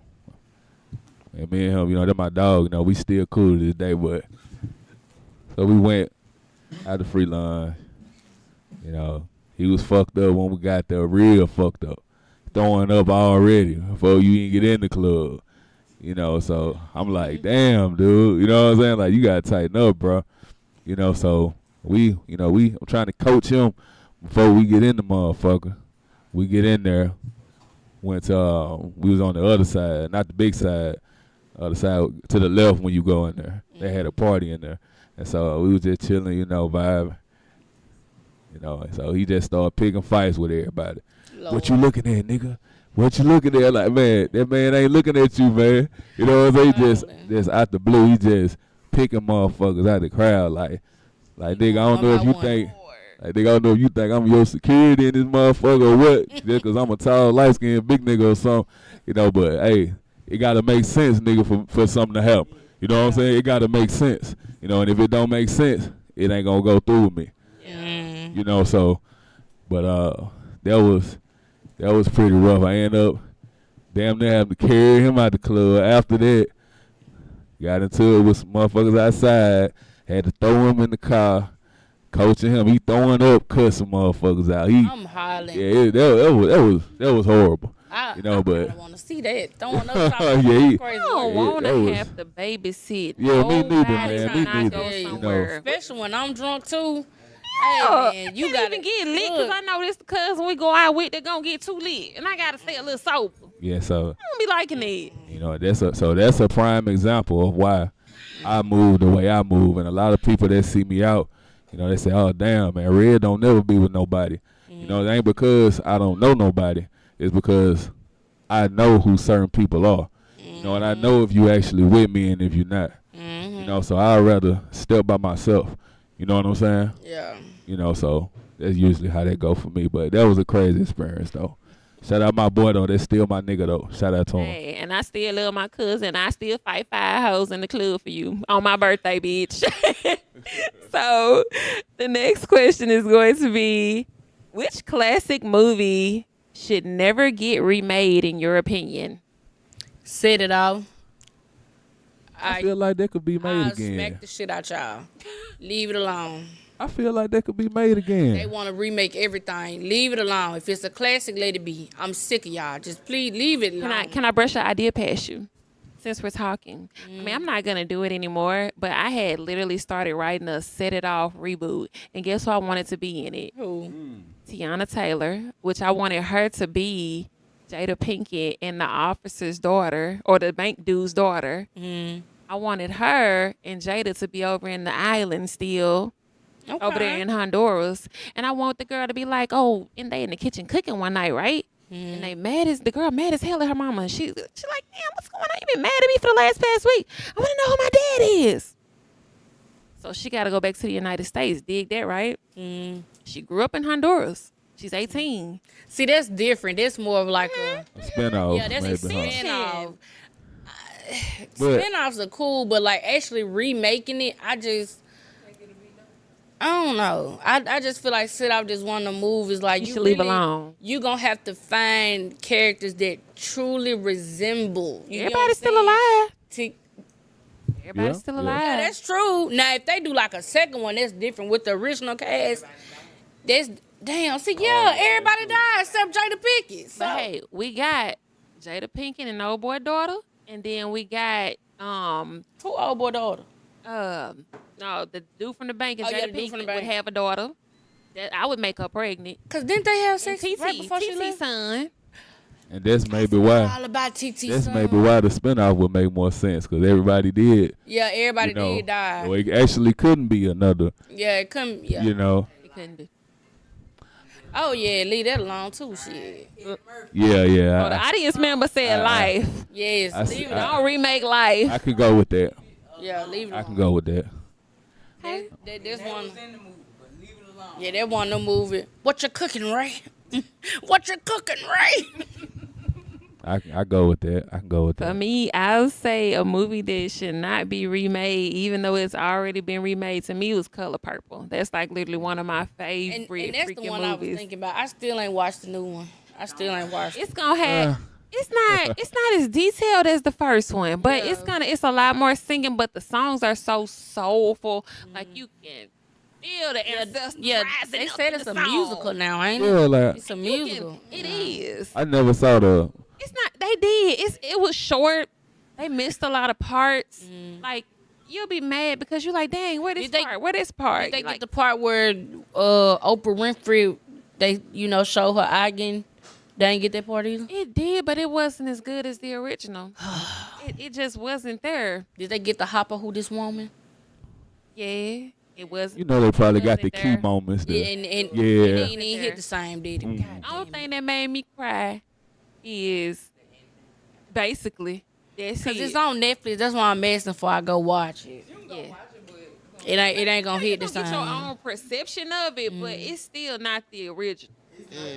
me and him, you know, they're my dog. You know, we still cool to this day. But so we went out to Freelance. You know, he was fucked up when we got there, real fucked up, throwing up already before you even get in the club. You know, so I'm like, damn, dude. You know what I'm saying? Like, you gotta tighten up, bro. You know, so I'm trying to coach him before we get in the motherfucker. We get in there. We was on the other side, not the big side, other side to the left when you go in there. They had a party in there. And so we was just chilling, you know, vibing. You know, and so he just started picking fights with everybody. Lord. What you looking at, nigga? What you looking at? Like, man, that man ain't looking at you, man. You know what I'm saying? Just out the blue, he just picking motherfuckers out the crowd. Like nigga, I don't know if you think, I'm your security in this motherfucker or what. Just because I'm a tall, light-skinned, big nigga or something. You know, but, hey, it got to make sense, nigga, for something to happen. You know what I'm saying? It got to make sense. You know, and if it don't make sense, it ain't going to go through with me. You know, so, but that was pretty rough. I ended up damn near having to carry him out the club. After that, got into it with some motherfuckers outside. Had to throw him in the car, coaching him. He throwing up, cussing motherfuckers out. I'm hollering. Yeah, that was horrible. You know, but I want to see that throwing up. Yeah, I don't want to have to babysit. Yeah, me neither, man. Me Trying to neither. go You somewhere. know. Especially when I'm drunk too. Hey, man, you can't gotta even get lit because I know this cousin we go out with, they're gonna get too lit, and I gotta stay a little sober. Yeah, so I don't be liking it. you know that's a prime example of why I move the way I move, and a lot of people that see me out, you know, they say, "Oh damn, man, Red don't never be with nobody." You know, it ain't because I don't know nobody. It's because I know who certain people are. You know, and I know if you actually with me and if you're not. You know, so I'd rather step by myself. You know what I'm saying? Yeah. You know, so that's usually how that go for me. But that was a crazy experience, though. Shout out my boy, though. That's still my nigga, though. Shout out to him. Hey, and I still love my cousin. I still fight 5 hoes in the club for you on my birthday, bitch. So the next question is going to be, which classic movie should never get remade in your opinion? Set It Off. I feel like that could be made I'll again. smack the shit out y'all. Leave it alone. I feel like that could be made again. They want to remake everything. Leave it alone. If it's a classic, let it be. I'm sick of y'all. Just please leave it alone. Can I brush an idea past you? Since we're talking, I mean, I'm not gonna do it anymore. But I had literally started writing a Set It Off reboot, and guess who I wanted to be in it? Who? Tiana Taylor, which I wanted her to be Jada Pinkett and the officer's daughter or the bank dude's daughter. I wanted her and Jada to be over in the island still. Okay. Over there in Honduras, and I want the girl to be like, oh, and they in the kitchen cooking one night, right? And the girl mad as hell at her mama. She like, damn, what's going on? You been mad at me for the past week. I want to know who my dad is. So she got to go back to the United States. Dig that, right? She grew up in Honduras. She's 18. See, that's different. That's more of like a Spin-off. yeah, that's a maybe, huh? spin-off. But- Spin-offs are cool, but like actually remaking it, I don't know. I just feel like Sit Off just one of the movies like You should leave alone. You gonna have to find characters that truly resemble. You know what Everybody's I'm still saying? alive. To- Everybody's Yeah, still yeah. alive. Yeah, that's true. Now, if they do like a second one, that's different with the original cast. That's damn. See, yeah, everybody died except Jada Pinkett. So But hey, we got Jada Pinkett and the old boy daughter, and then we got who old boy daughter? no, the dude from the bank and Oh, yeah, Jada the dude from the Pinkett would bank. have a daughter. That I would make her pregnant. Cause didn't they have And sex TT, right before she TT left? son. And that's maybe why. All about TT. That's son. maybe why the spinoff would make more sense because everybody did. Yeah, everybody You know, did die. so it actually couldn't be another. Yeah, it couldn't. Yeah. You know. It couldn't be. Oh yeah, leave that alone too. Shit. Yeah, yeah. Oh, the audience member said life. Yes, I see- leave it I- alone. Don't remake life. I could go with that. Yeah, leave it I alone. can go with that. That's one. Yeah, that one no movie. What you cooking, Ray? What you cooking, Ray? I go with that. I can go with For that. me, I'll say a movie that should not be remade, even though it's already been remade. To me, was Color Purple. That's like literally one of my And favorite that's the freaking one I was movies. thinking about. I still ain't watched the new one. I still ain't watched it. It's gonna have. It's not as detailed as the first one, but it's a lot more singing. But the songs are so soulful, like you can feel the ancestors Yeah, rising they up said in it's the a song. musical now, ain't it? Yeah, like It's a You musical. can- It is. I never saw the. It's not. They did. It was short. They missed a lot of parts. Like you'll be mad because you're like, dang, where this Did they- part? Where this part? Did they Like, get the part where Oprah Winfrey, they show her eye again? They ain't get that part either. it did, but it wasn't as good as the original. it just wasn't there. Did they get the Hopper Who This Woman? Yeah, it was. You know they probably got the wasn't key there. moments. That, Yeah, and Yeah. it ain't even hit the same, did it? God The only damn it. thing that made me cry is basically that's Cause it. it's on Netflix. That's why I'm asking for. I go watch it. Yeah. It ain't gonna You hit the gonna get your same. own perception of it, but it's still not the original.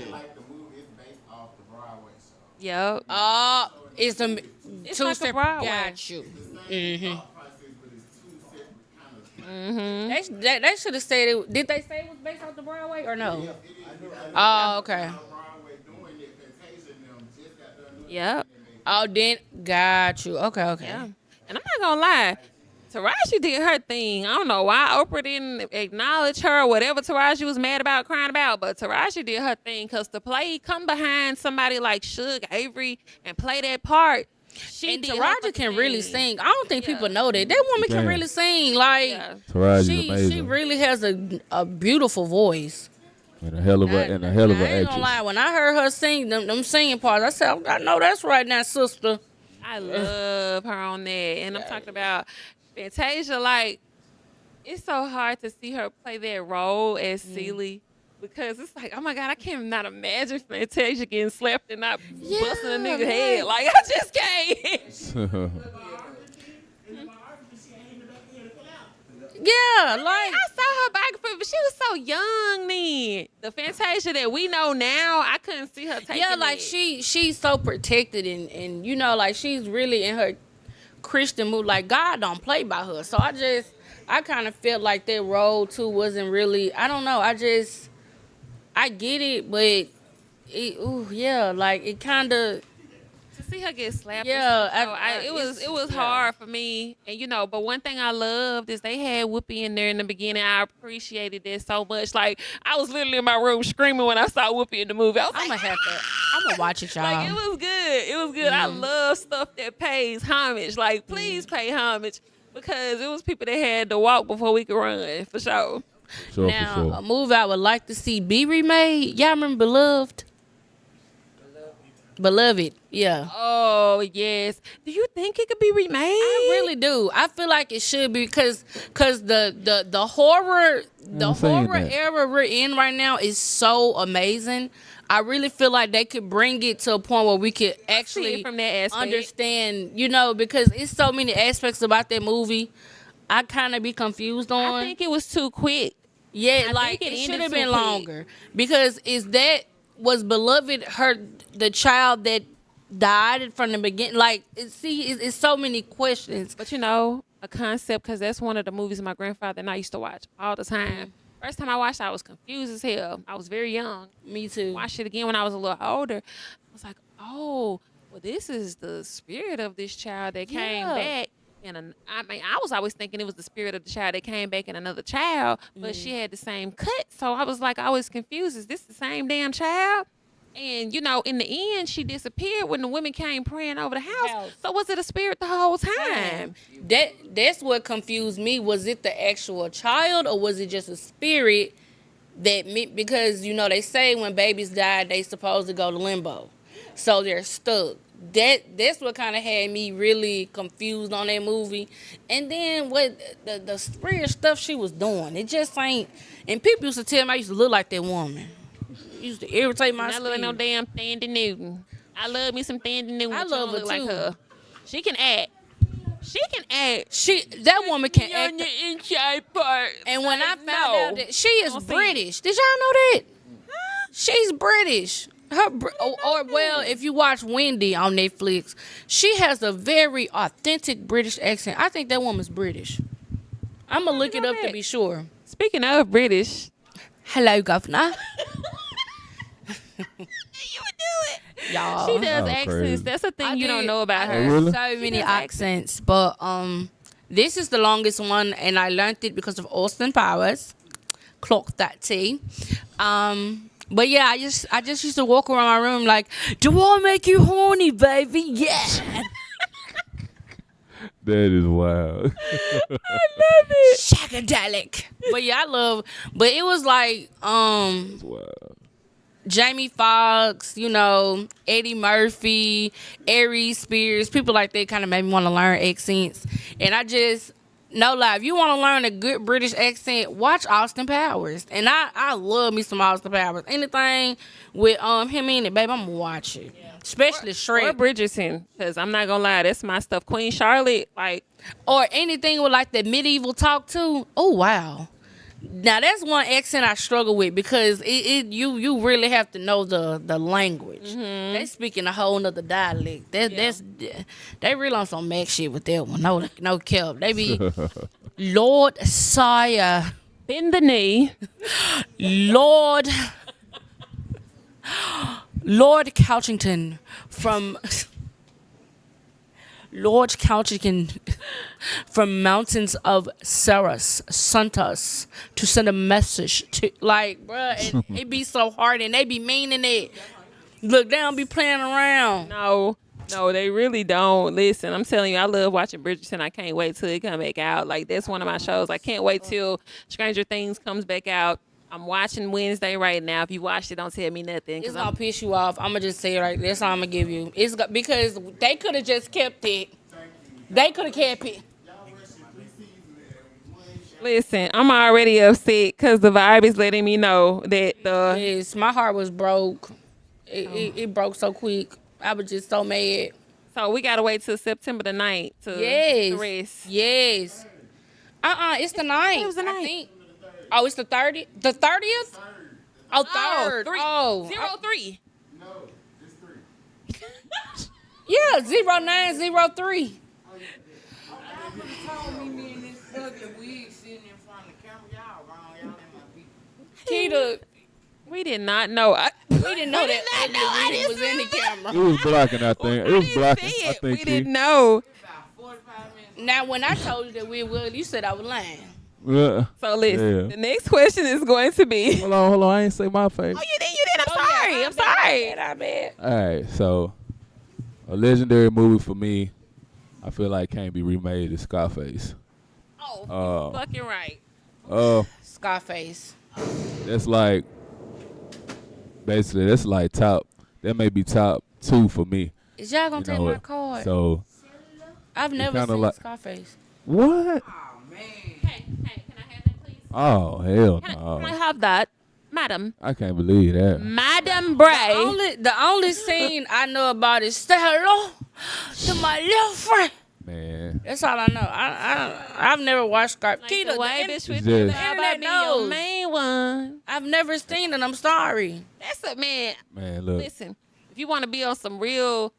Like the movie is based off the Broadway show. Yep. It's a It's two like a separate. Broadway. Got you. Thought process, but it's two separate kind of. They should have said it. Did they say it was based off the Broadway or no? Oh, okay. Broadway doing it, Fantasia and them just got done doing Yep. Oh, then got you. Okay. Yeah. And I'm not gonna lie, Taraji did her thing. I don't know why Oprah didn't acknowledge her or whatever Taraji was mad about, crying about, but Taraji did her thing because to come behind somebody like Suge Avery and play that part, she And did her Taraji fucking can really thing. sing. I don't think people know that. That woman can Damn. really sing. Like Yeah. Taraji's she amazing. really has a beautiful voice. and a hell of an I ain't actress. gonna lie. When I heard her sing them singing parts, I said, I know that's right now, sister. I love her on that. And I'm talking about Fantasia, like, it's so hard to see her play that role as Celie because it's like, oh my God, I can't not imagine Fantasia getting slapped and not busting a nigga head. Like, I just can't. Yeah, like I saw her biography, but she was so young then. The Fantasia that we know now, I couldn't see her taking yeah, like it. she's so protected and like she's really in her Christian mood. Like God don't play by her. So I kind of felt like that role too wasn't really. I don't know. I get it, but like it kind of. see her get slapped. Yeah, It was hard for me, and But one thing I loved is they had Whoopi in there in the beginning. I appreciated that so much. Like I was literally in my room screaming when I saw Whoopi in the movie. I was I'm like, gonna watch it, y'all. like, it was good. It was good. I love stuff that pays homage. Like please pay homage because it was people that had to walk before we could run for sure. Sure, Now, for sure. a movie I would like to see be remade. Y'all remember Beloved? Beloved, yeah. Oh yes. Do you think it could be remade? I really do. I feel like it should be because the horror era we're in right now is so amazing. I really feel like they could bring it to a point where we could See actually it from that aspect. understand, because it's so many aspects about that movie. I kind of be confused on. I think it was too quick. Yeah, I like think it it ended should have too been quick. longer because was Beloved the child that died from the beginning? Like, it's so many questions. But a concept, because that's one of the movies my grandfather and I used to watch all the time. First time I watched it, I was confused as hell. I was very young. Me too. Watched it again when I was a little older. I was like, oh, well, this is the spirit of this child that came back. And I was always thinking it was the spirit of the child that came back in another child, but she had the same cut. So I was like, I was confused. Is this the same damn child? And, in the end, she disappeared when the women came praying over the house. So was it a spirit the whole time? That's what confused me. Was it the actual child or was it just a spirit because, they say when babies die, they supposed to go to limbo. So they're stuck. That's what kind of had me really confused on that movie. And then what the spirit stuff she was doing, it just ain't. And people used to tell me I used to look like that woman. It used to irritate my I look like no spirit. damn Thandie Newton. I love me some Thandie Newton. I but love you don't her look too. like her. She can act. That woman can act. On your inside part. And when I found No. out that she is Don't see British, did y'all know that? She's British. Well, if you watch Wendy on Netflix, she has a very authentic British accent. I think that woman's British. I'm gonna look it up to be sure. Speaking of British, Hello, Governor. you would do it. Y'all. She does Oh, accents. crazy. That's a thing I you don't did- know about I her. did really? So many does accents, but this is the longest one, and I learned it because of Austin Powers. Clock that T. But yeah, I just used to walk around my room like, do I make you horny, baby? Yeah. That is wild. Shagadelic. But yeah, but it was like That's wild. Jamie Foxx, Eddie Murphy, Aries Spears, people like that kind of made me want to learn accents. And I just, no lie, if you want to learn a good British accent, watch Austin Powers. And I love me some Austin Powers. Anything with him in it, babe, I'm gonna watch it. Especially Or Shrek. Bridgerton, because I'm not gonna lie, that's my stuff. Queen Charlotte, like Or anything with like the medieval talk too. Oh wow. Now that's one accent I struggle with because you really have to know the language. They speaking a whole nother dialect. They really on some Mac shit with that one. No kelp. They be Lord Sire, bend the knee. Lord Couchington from Lord Couchington from mountains of Saras, Santas, to send a message to, like, bruh, and it be so hard, and they be meaning it. Look, they don't be playing around. No, they really don't. Listen, I'm telling you, I love watching Bridgerton. I can't wait till it come back out. Like, that's one of my shows. I can't wait till Stranger Things comes back out. I'm watching Wednesday right now. If you watched it, don't tell me nothing. It's 'Cause gonna piss you off. I'm gonna just say it right there. That's all I'm gonna give you. Because they could have just kept it. They could have kept it. listen, I'm already upset because the vibe is letting me know that the Yes, my heart was broke. It broke so quick. I was just so mad. so we gotta wait till September the 9th to Yes. the rest. Yes. It's the 9th. It was the I 9th. think. Oh, it's the 30th? The 30th? Oh, third. Oh. 03. No, just 3. Yeah, 0903. Keita, We did not know. We didn't know that ugly wig was in the It camera. was blocking, I think. It was blocking. See I it. think We didn't know. Now, when I told you that we were, you said I was lying. Yeah. So listen, Yeah. the next question is going to be. Hold on. I ain't say my face. Oh, you did. I'm sorry. I'm sorry. I bet. All right, so a legendary movie for me, I feel like can't be remade is Scarface. Oh, you fucking right. Scarface. That's like basically that's like top. That may be top 2 for me. Is y'all gonna You take know my it. card? So I've never kinda seen like- Scarface. what? Hey, can I have that, please? Oh hell Can no! I have that, madam? I can't believe that. Madam Bray. The only scene I know about is say hello to my little friend. Man, That's all I know. I've never watched Scarface. Like Keita, the way the bitch with It's the just- internet Internet your knows. main one. I've never seen it. I'm sorry. That's a man. man, look, Listen, if you want to be on some real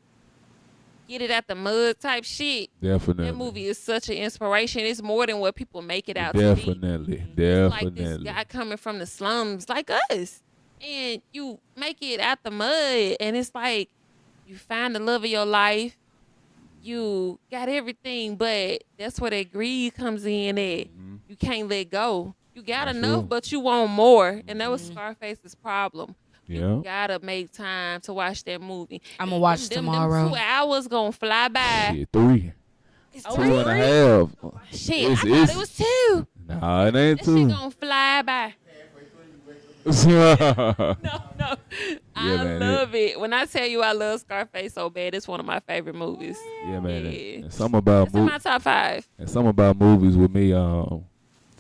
get it out the mud type shit, definitely, that movie is such an inspiration. It's more than what people make it out to be. definitely, Like this definitely. guy coming from the slums like us, and you make it out the mud, and it's like you find the love of your life. You got everything, but that's where that greed comes in at. You can't let go. You got That's enough, true. but you want more. And that was Scarface's problem. Yeah. You gotta make time to watch that movie. I'm gonna watch Them tomorrow. 2 hours gonna fly by. Shit, 3, It's 2.5. Shit, It's- I thought it's- it was 2. Nah, it ain't That shit 2. gonna fly by. yeah, No. I man, love it. When I tell you I love Scarface so bad, it's one of my favorite movies. man. Yeah. And something about It's in my top 5. And some about movies with me,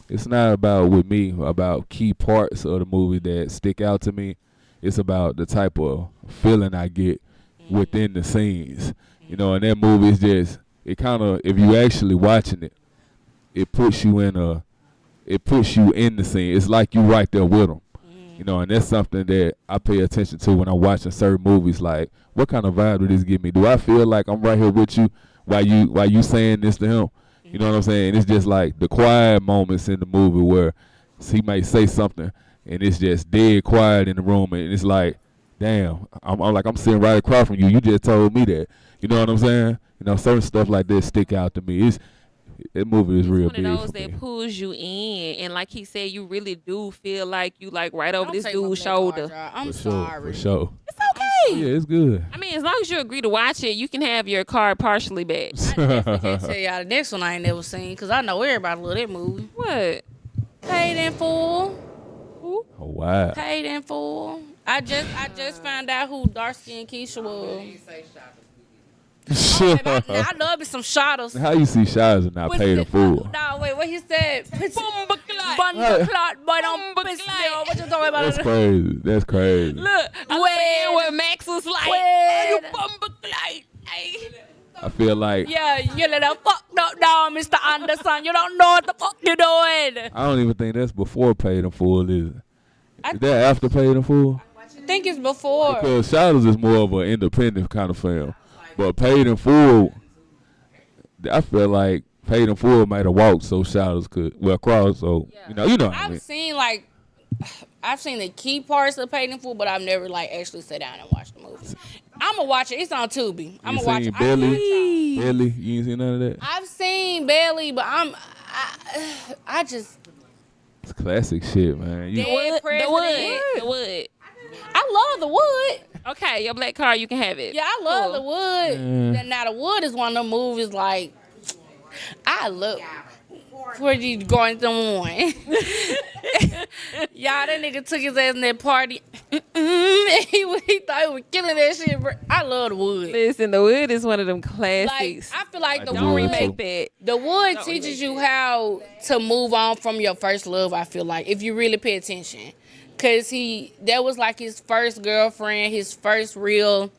it's not about with me about key parts of the movie that stick out to me. It's about the type of feeling I get within the scenes. You know, and that movie is just it kind of if you actually watching it, it puts you in the scene. It's like you right there with them. You know, and that's something that I pay attention to when I'm watching certain movies. Like, what kind of vibe do this give me? Do I feel like I'm right here with you while you saying this to him? You know what I'm saying? It's just like the quiet moments in the movie where he might say something and it's just dead quiet in the room, and it's like, damn, I'm sitting right across from you. You just told me that. You know what I'm saying? You know, certain stuff like that stick out to me. That movie is real It's big one of those for me. that pulls you in, and like he said, you really do feel like you like right over Don't this take my dude's black card, shoulder. y'all. I'm For sure, sorry. for sure. It's okay. Yeah, it's good. I mean, as long as you agree to watch it, you can have your card partially back. I definitely can't tell y'all the next one I ain't never seen because I know everybody love that movie. What? Paid in Full. Oh wow. Paid in Full. I just found out who dark skinned Keisha was. Oh, baby, I love me some shotters. How you see Shiza not paid in full? No, wait, what he said? Bumba clot. Bun clot, boy, don't Bumba piss me clot. off. What you talking about? That's crazy. That's crazy. Look, I was saying what Max was like. Wait. You bumba clot. Hey. I feel like Yeah, you little fucked up down, Mr. Anderson. You don't know what the fuck you doing. I don't even think that's before paid in full, is it? I Is that after paid in full? think it's before. Because Shadows is more of an independent kind of film. But paid in full, I feel like paid in full might have walked so Shadows could cross. So you know what I mean. I've seen the key parts of Paid in Full, but I've never like actually sat down and watched the movie. I'm gonna watch it. It's on Tubi. I'm You gonna watch seen it. Belly? Belly? You ain't seen none of that? I've seen Belly, but I just It's classic shit, man. You, Dead President. The wood. I love the wood. Okay, your black card, you can have it. Yeah, I love the Cool. wood. Now the wood is one of the movies like I love. Where you going on? Y'all, that nigga took his ass in that party. he thought he was killing that shit, bro. I love the wood. Listen, the wood is one of them Like, classics. I feel like the The Don't Wood, wood, remake that. the wood teaches you how to move on from your first love. I feel like if you really pay attention, cause that was like his first girlfriend, his first real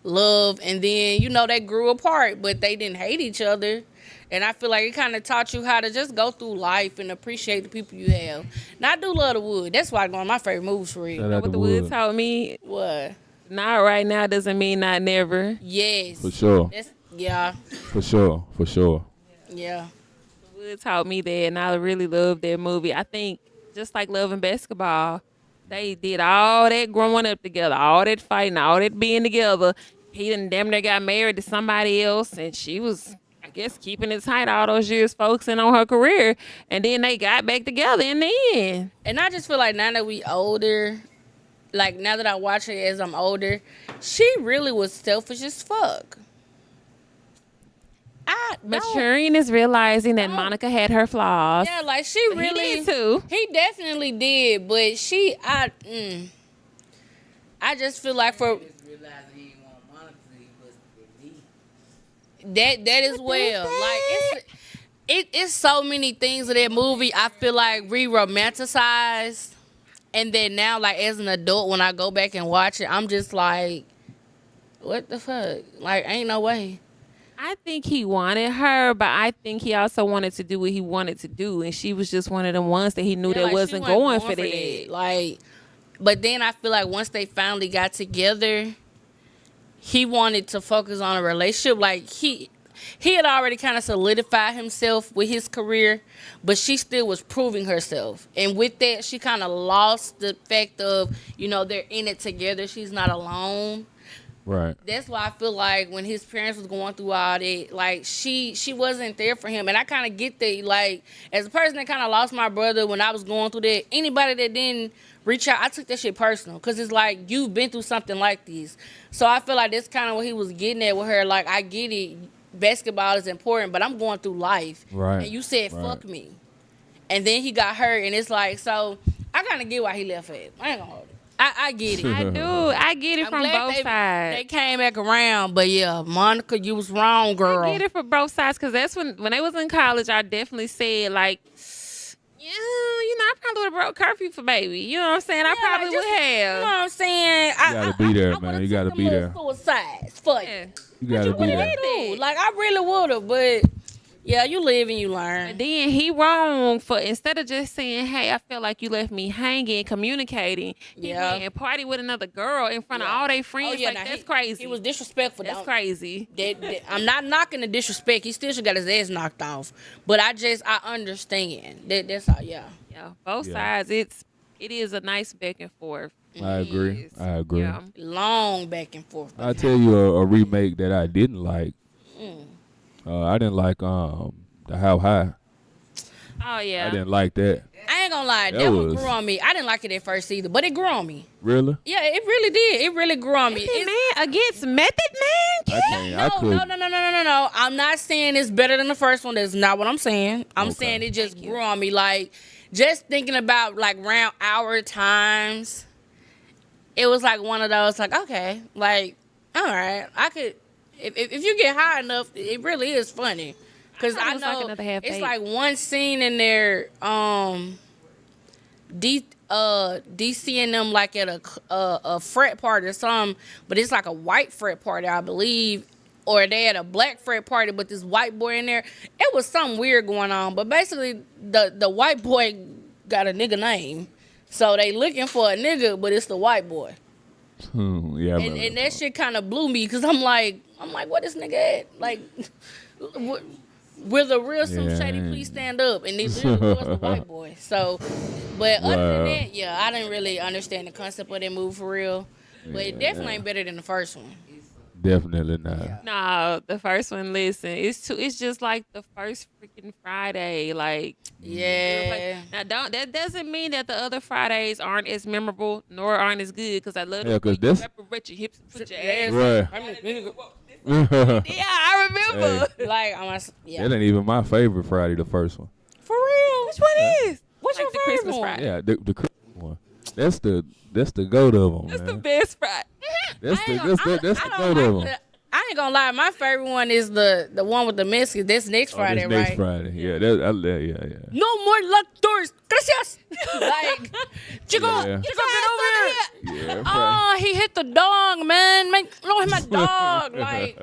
love, and then they grew apart, but they didn't hate each other. And I feel like it kind of taught you how to just go through life and appreciate the people you have. And I do love the wood. That's why it's one of my favorite movies for real. Shout out What to the wood Wood. taught me, What? not right now doesn't mean not never. Yes. For sure. Yeah. For sure. For sure. Yeah. The wood taught me that, and I really love that movie. I think just like loving basketball, they did all that growing up together, all that fighting, all that being together. He done damn near got married to somebody else, and she was, I guess, keeping it tight all those years, focusing on her career. And then they got back together in the end. And I just feel like now that we older, like now that I watch it as I'm older, she really was selfish as fuck. Maturing is realizing that Monica had her flaws. Yeah, like she But really he did too. He definitely did, but I just feel like for that as well. Like it's so many things in that movie I feel like we romanticized, and then now like as an adult when I go back and watch it, I'm just like, what the fuck? Like ain't no way. I think he wanted her, but I think he also wanted to do what he wanted to do, and she was just one of them ones that he knew that like, wasn't she going for that. Like, but then I feel like once they finally got together, he wanted to focus on a relationship. Like he had already kind of solidified himself with his career, but she still was proving herself. And with that, she kind of lost the fact of, they're in it together. She's not alone. Right. That's why I feel like when his parents was going through all that, like she wasn't there for him. And I kind of get that, like as a person that kind of lost my brother when I was going through that, anybody that didn't reach out, I took that shit personal because it's like you've been through something like this. So I feel like that's kind of what he was getting at with her. Like I get it, basketball is important, but I'm going through life. Right. And you said fuck me, and then he got hurt, and it's like so I kind of get why he left it. I ain't gonna hold it. I get it. I do. I get it I'm from glad both sides. They came back around, but yeah, Monica, you was wrong, girl. I get it from both sides because that's when they was in college, I definitely said like, yeah, I probably would have broke curfew for baby. You know what I'm saying? I probably would have. You know what I'm saying? You gotta be there, man. You gotta be there. Suicides. Fuck. Yeah. You gotta be there. Dude, like I really would have, but yeah, you live and you learn. And then he wrong for instead of just saying, "Hey, I feel like you left me hanging," communicating. He went and party with another girl in front of all their friends. yeah, like that's crazy. He was disrespectful. That's crazy. I'm not knocking the disrespect. He still should got his ass knocked off. But I understand. That's all. Yeah. Yeah, both sides. It is a nice back and forth. I agree. Yes. I agree. Yeah. Long back and forth. I'll tell you a remake that I didn't like. I didn't like the How High. Oh yeah. I didn't like that. I ain't gonna lie, that one grew on me. I didn't like it at first either, but it grew on me. Really? Yeah, it really did. It really grew on me. Man against Method Man. No. I'm not saying it's better than the first one. That's not what I'm saying. I'm saying it just grew on me. Like, just thinking about, like, around hour times, it was, like, one of those, like, okay, like, all right, I could, if you get high enough, it really is funny. Because I know it's, like, one scene in there, DC and them like at a frat party or something, but it's like a white frat party, I believe, or they had a black frat party, but this white boy in there. It was something weird going on, but basically the white boy got a nigga name, so they looking for a nigga, but it's the white boy. Yeah, and that shit kind of blew me because I'm like, what this nigga at? Like, will the real Slim Shady please stand up? And it literally was the white boy. So, but other than that, yeah, I didn't really understand the concept of that movie for real. But it definitely ain't better than the first one. Definitely not. No, the first one. Listen, it's just like the first freaking Friday. Like, yeah. Now, that doesn't mean that the other Fridays aren't as memorable nor aren't as good. Because I love because this separate your hips, put your ass. Right. Yeah, I remember. Hey. Like, that ain't even my favorite Friday, the first one. For real? Which one is? What's like your the favorite Christmas one? Friday? Yeah, the Christmas one. That's the goat of them. That's man. the best Friday. That's the goat of them. I ain't gonna lie, my favorite one is the one with the Mexicans. That's next Friday, that's next right? Friday. Yeah, yeah. No more lactose. Gracias. Like, Chico, Yeah. get over here. Yeah, Oh, he hit the dog, man. No, hit my dog. Like,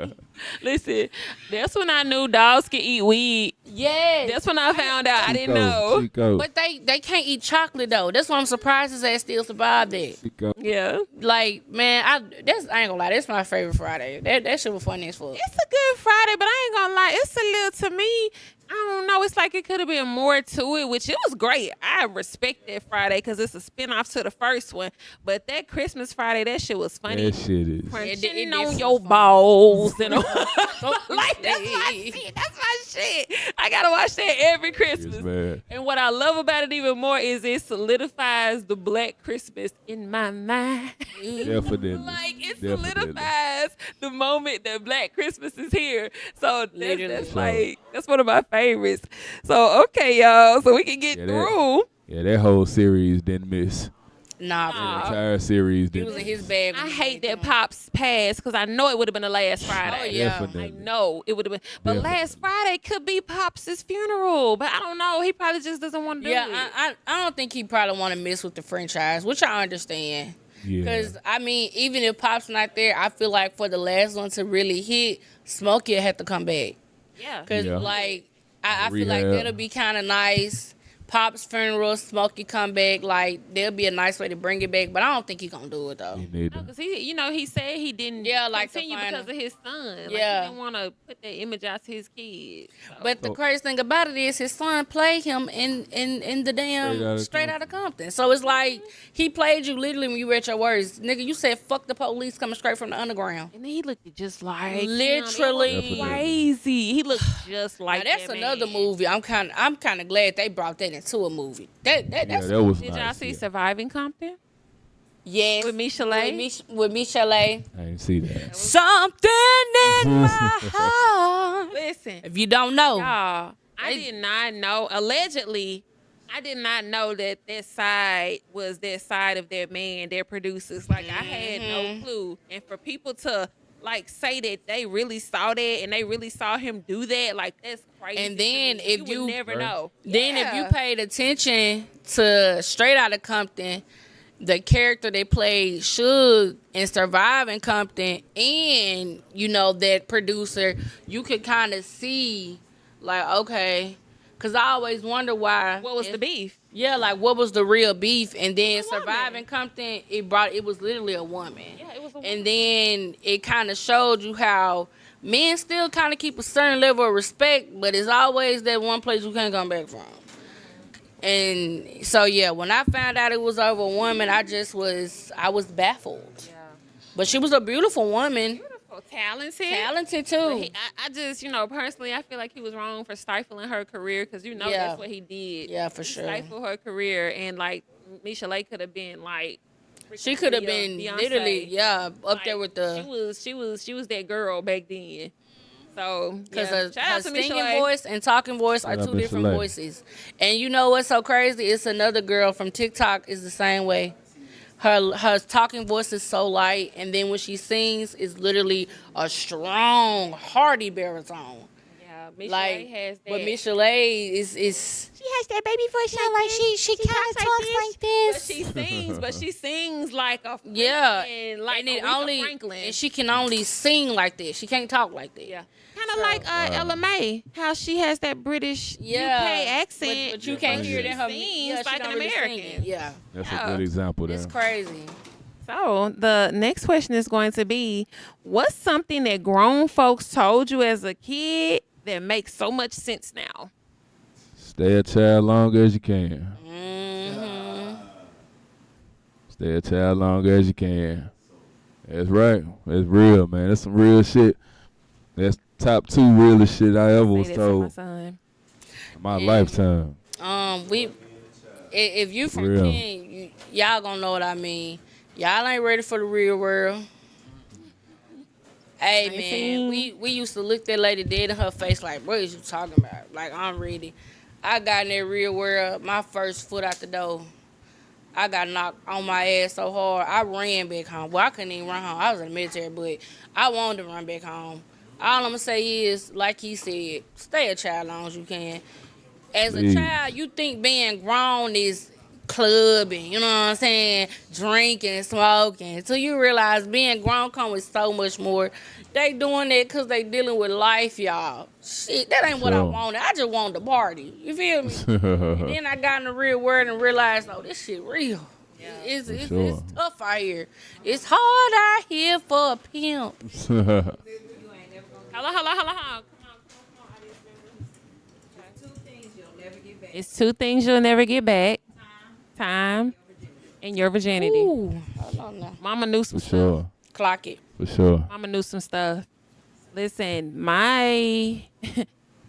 Listen, that's when I knew dogs can eat weed. yes. That's when I found out. I didn't know. Chico. But they can't eat chocolate though. That's why I'm surprised his ass still survived that. Chico. Yeah. Like, man, I ain't gonna lie. That's my favorite Friday. That shit was funny as fuck. It's a good Friday, but I ain't gonna lie. It's a little, to me, I don't know. know, it's like it could have been more to it, which it was great. I respect that Friday because it's a spinoff to the first one. But that Christmas Friday, that shit was funny. That shit is. Crunching It on was your fun. balls. And like, that's my shit. That's my shit. I got to watch that every Christmas. Yes, man. And what I love about it even more is it solidifies the Black Christmas in my mind. Definitely. Like, it Definitely. solidifies the moment that Black Christmas is here. So Literally. that's Sure. like, that's one of my favorites. So, okay, y'all. So we can get Yeah, through. Yeah, that whole series didn't miss. Nah, The bro. entire series He was didn't in miss. his bag. I when hate he that came. Pops passed because I know it would have been the last Friday. Oh, yeah. I Definitely. know it would have been. But Definitely. last Friday could be Pops' funeral. But I don't know. He probably just doesn't want to do it. Yeah, I don't think he probably want to mess with the franchise, which I understand. Yeah. Because, I mean, even if Pop's not there, I feel like for the last one to really hit, Smokey had to come back. Yeah. Because, Yeah. like, I feel like Rehab. that'll be kind of nice. Pop's funeral, Smokey come back. Like, there'll be a nice way to bring it back. But I don't think he's going to do it, though. Me neither. Because he said he didn't Yeah, like the continue final- because of his son. Like, Yeah. he didn't want to put that image out to his kids. So. But the So- crazy thing about it is his son played him in the damn Straight Outta Compton. So it's like he played you literally when you read your words. Nigga, you said fuck the police coming straight from the underground. And then he looked just like him. Literally. It was crazy. He looked just like Now, that's that another man. movie. I'm kind of glad they brought that into a movie. That's Yeah, that was Did nice. y'all see yeah. Surviving Compton? yes. With Michelet? With Michelet. I didn't see that. Something in my heart. Listen, If you don't know, y'all, I They- did not know. Allegedly, I did not know that side was that side of their man, their producers. Like, I had no clue. And for people to like say that they really saw that and they really saw him do that, like, that's crazy. And to then me. if would you- never know. then if you Yeah. paid attention to Straight Outta Compton, the character they played Suge in Surviving Compton, and you know that producer, you could kind of see, like, okay, because I always wonder why. What was the beef? Yeah, like what was the real beef? And then A woman. Surviving Compton, it was literally a woman. Yeah, it was a And then it kind of showed you how men still kind of keep a certain level of respect, but it's always that one place you can't come back from. And so yeah, when I found out it was over a woman, I was baffled. Yeah. But she was a beautiful woman, Beautiful, talented. talented But too. I just, personally, I feel like he was wrong for stifling her career because, Yeah. that's what he did. Yeah, for He sure. stifled her career. And, like, Michelet could have been, like, She could have Beyonce. been literally, up Like, there with the. She was that girl back then. So, Because yeah. her Shout out to singing Michelet. voice and talking voice are Shout out two different Michelet. voices. And you know what's so crazy? It's another girl from TikTok is the same way. Her talking voice is so light, and then when she sings, it's literally a strong, hearty baritone. Yeah, Michelet Like, has that. but Michelet is she has that baby voice. she kind of talks like this. But she sings like a Yeah, freaking, like and it Aretha only Franklin. and she can only sing like this. She can't talk like that. Yeah. Kind of like Ella May, how she has that British UK accent. But you can't hear it in her. Sings Yeah, she like don't an really sing American. it. Yeah, That's Yeah. a good example there. it's crazy. So the next question is going to be, what's something that grown folks told you as a kid that makes so much sense now? Stay a child long as you can. Mm-hmm. Stay a child long as you can. That's right. That's real, man. That's some real shit. That's top 2 realest shit I ever was Say that to my told son. in my Yeah. lifetime. If you from Real. Ken, y'all gonna know what I mean. Y'all ain't ready for the real world. Hey man, we used to look that lady dead in her face like, what is you talking about? Like, I'm ready. I got in that real world, my first foot out the door. I got knocked on my ass so hard, I ran back home. Well, I couldn't even run home. I was in the military, but I wanted to run back home. All I'm gonna say is, like he said, stay a child long as you can. As a Please. child, you think being grown is clubbing, you know what I'm saying? Drinking, smoking. Until you realize being grown comes with so much more. They doing that because they dealing with life, y'all. Shit, that ain't what I Sure. wanted. I just wanted to party. You feel me? And then I got in the real world and realized, oh, this shit real. It's sure. tough out here. It's hard out here for a pimp. Hello. Two things It's two things you'll never get back: time and your virginity. Ooh, hold on now. Mama knew some For stuff. sure. Clock it. For sure. Mama knew some stuff. Listen, my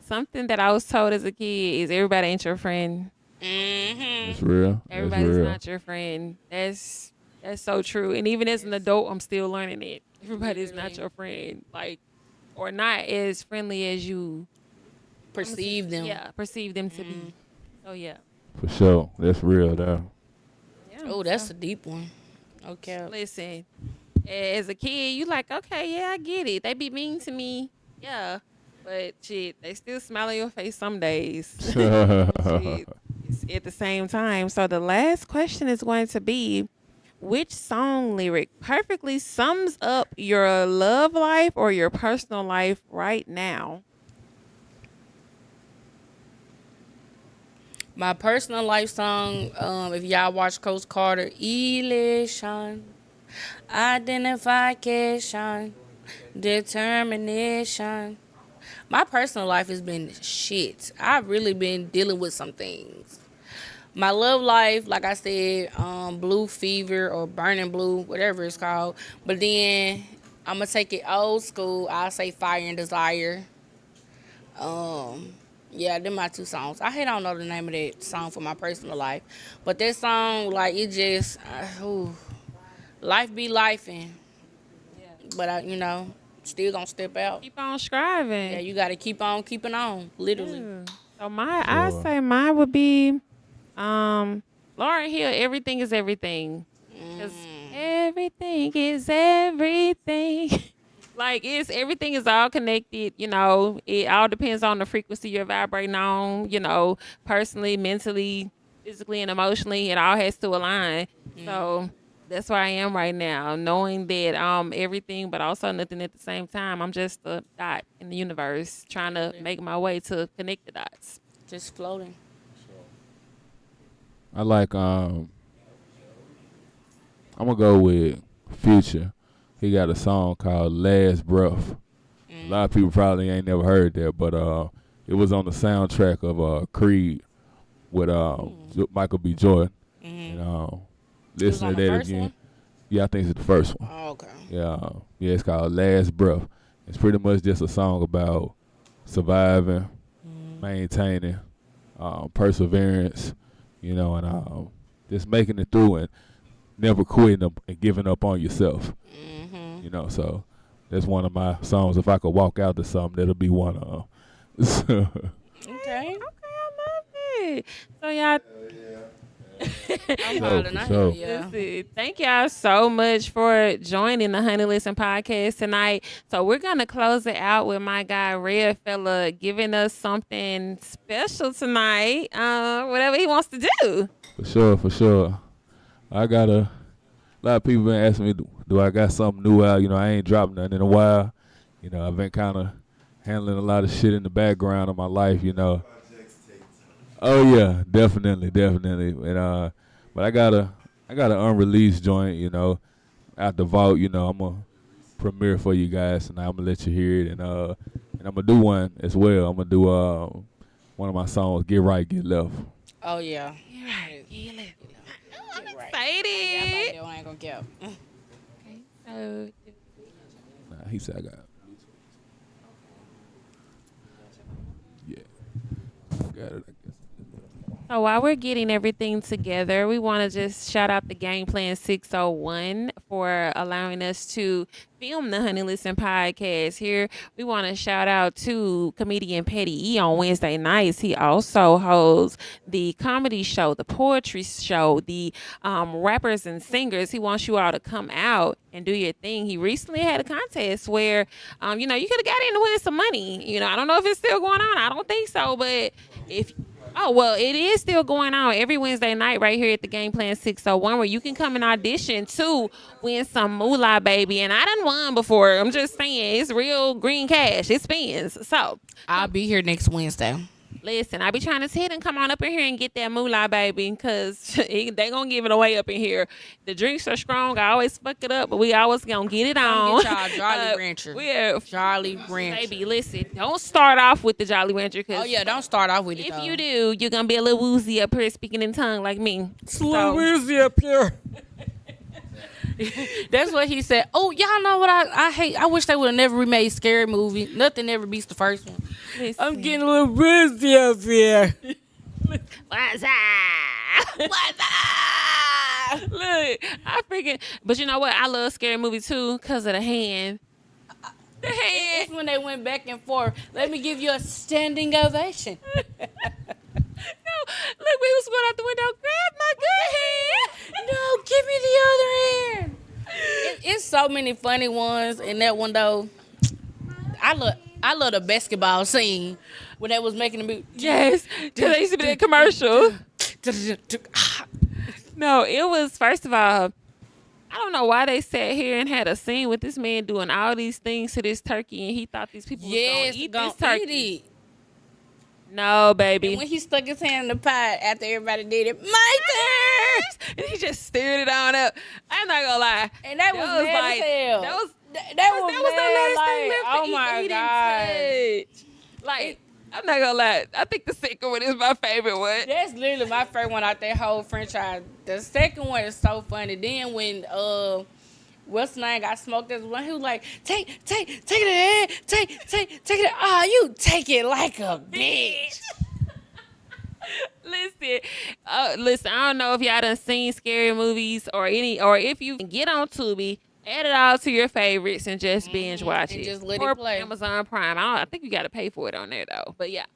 something that I was told as a kid is everybody ain't your friend. Mm-hmm. It's real. Everybody's That's real. not your friend. That's so true. And even as an adult, I'm still learning it. Everybody's not your friend. Like, or not as friendly as you Perceive them. Yeah, perceive them to be. So yeah. For sure. That's real, though. Oh, that's a deep one. Okay. Listen, as a kid, you like, okay, yeah, I get it. They be mean to me. Yeah. But shit, they still smile on your face some days. Shit, it's at the same time. So the last question is going to be, which song lyric perfectly sums up your love life or your personal life right now? My personal life song, if y'all watch Coach Carter, Elation, Identification, Determination. My personal life has been shit. I've really been dealing with some things. My love life, like I said, Blue Fever or Burning Blue, whatever it's called. But then I'm going to take it old school. I'll say Fire and Desire. Yeah, they're my two songs. I don't know the name of that song for my personal life. But that song, like, it just, life be lifing. Yeah. But, still gonna step out. Keep on striving. Yeah, you got to keep on keeping on, literally. Yeah. So I say mine would be Lauryn Hill, Everything is Everything. Because everything is everything. Like, everything is all connected, it all depends on the frequency you're vibrating on, personally, mentally, physically, and emotionally. It all has to align. So that's where I am right now, knowing that everything, but also nothing at the same time. I'm just a dot in the universe, trying to make my way to connect the dots. Just floating. I like, I'm going to go with Future. He got a song called Last Breath. A lot of people probably ain't never heard that, but it was on the soundtrack of Creed with Michael B. Jordan. And listen to that again. One? Yeah, I think it's the first one. Oh, okay. Yeah, it's called Last Breath. It's pretty much just a song about surviving, maintaining, perseverance, and just making it through and never quitting and giving up on yourself. So that's one of my songs. If I could walk out to something, that'll be one of them. Okay, I love it. So y'all, Listen, thank y'all so much for joining the Honey Listen podcast tonight. So we're gonna close it out with my guy Red Fella giving us something special tonight. Whatever he wants to do. For sure. I got a lot of people been asking me, do I got something new out? I ain't dropped nothing in a while. I've been kind of handling a lot of shit in the background of my life, Oh yeah, definitely. And but I got an unreleased joint, out the vault. I'm gonna premiere for you guys tonight. I'm gonna let you hear it, and I'm gonna do one as well. I'm gonna do one of my songs, Get Right, Get Left. Oh yeah. Get right, get left. I'm excited. I ain't gonna get up. Okay, so Nah, he said I got it. Yeah, I got it. I guess. So while we're getting everything together, we want to just shout out the Game Plan 601 for allowing us to film the Honey Listen podcast here. We want to shout out to comedian Petty E on Wednesday nights. He also holds the comedy show, the poetry show, the rappers and singers. He wants you all to come out and do your thing. He recently had a contest where, you could have got in to win some money. I don't know if it's still going on. I don't think so, but it is still going on every Wednesday night right here at the Game Plan 601 where you can come and audition to win some moolah, baby. And I done won before. I'm just saying, it's real green cash. It spins. So I'll be here next Wednesday. Listen, I be trying to tell them, come on up in here and get that moolah, baby, because they gonna give it away up in here. The drinks are strong. I always fuck it up, but we always gonna get it on. Get y'all Jolly Rancher. We're Jolly Rancher. baby. Listen, don't start off with the Jolly Rancher, cause Oh yeah, don't start off with it. if you do, you're gonna be a little woozy up here speaking in tongue like me. So, woozy up here. That's what he said. Oh, y'all know what I hate? I wish they would have never remade Scary Movie. Nothing ever beats the first one. listen. I'm getting a little woozy up here. What's up? What's up? Look, I freaking. But you know what? I love Scary Movie too because of the hand. The hand. It's when they went back and forth. Let me give you a standing ovation. No, look, we was going out the window. Grab my good hand. No, give me the other hand. It's so many funny ones in that one though. I love the basketball scene when they was making the movie. Yes, because they used to be that commercial. No, it was, first of all, I don't know why they sat here and had a scene with this man doing all these things to this turkey, and he thought these people was going to eat this turkey. Eat it. No, baby. And when he stuck his hand in the pot after everybody did it, my turn! And he just stirred it on up. I'm not going to lie. And that was mad like, as hell. That was that was the last thing like, left to oh eat my that he God. didn't touch. Like, I'm not going to lie. I think the second one is my favorite one. That's literally my favorite one out that whole franchise. The second one is so funny. Then when what's the name got smoked as one, he was like, take it, take it. Oh, you take it like a bitch. Listen, I don't know if y'all done seen scary movies or if you can get on Tubi, add it all to your favorites and just binge watch and it. just let or it play. Amazon Prime. I think you got to pay for it on there though. But yeah,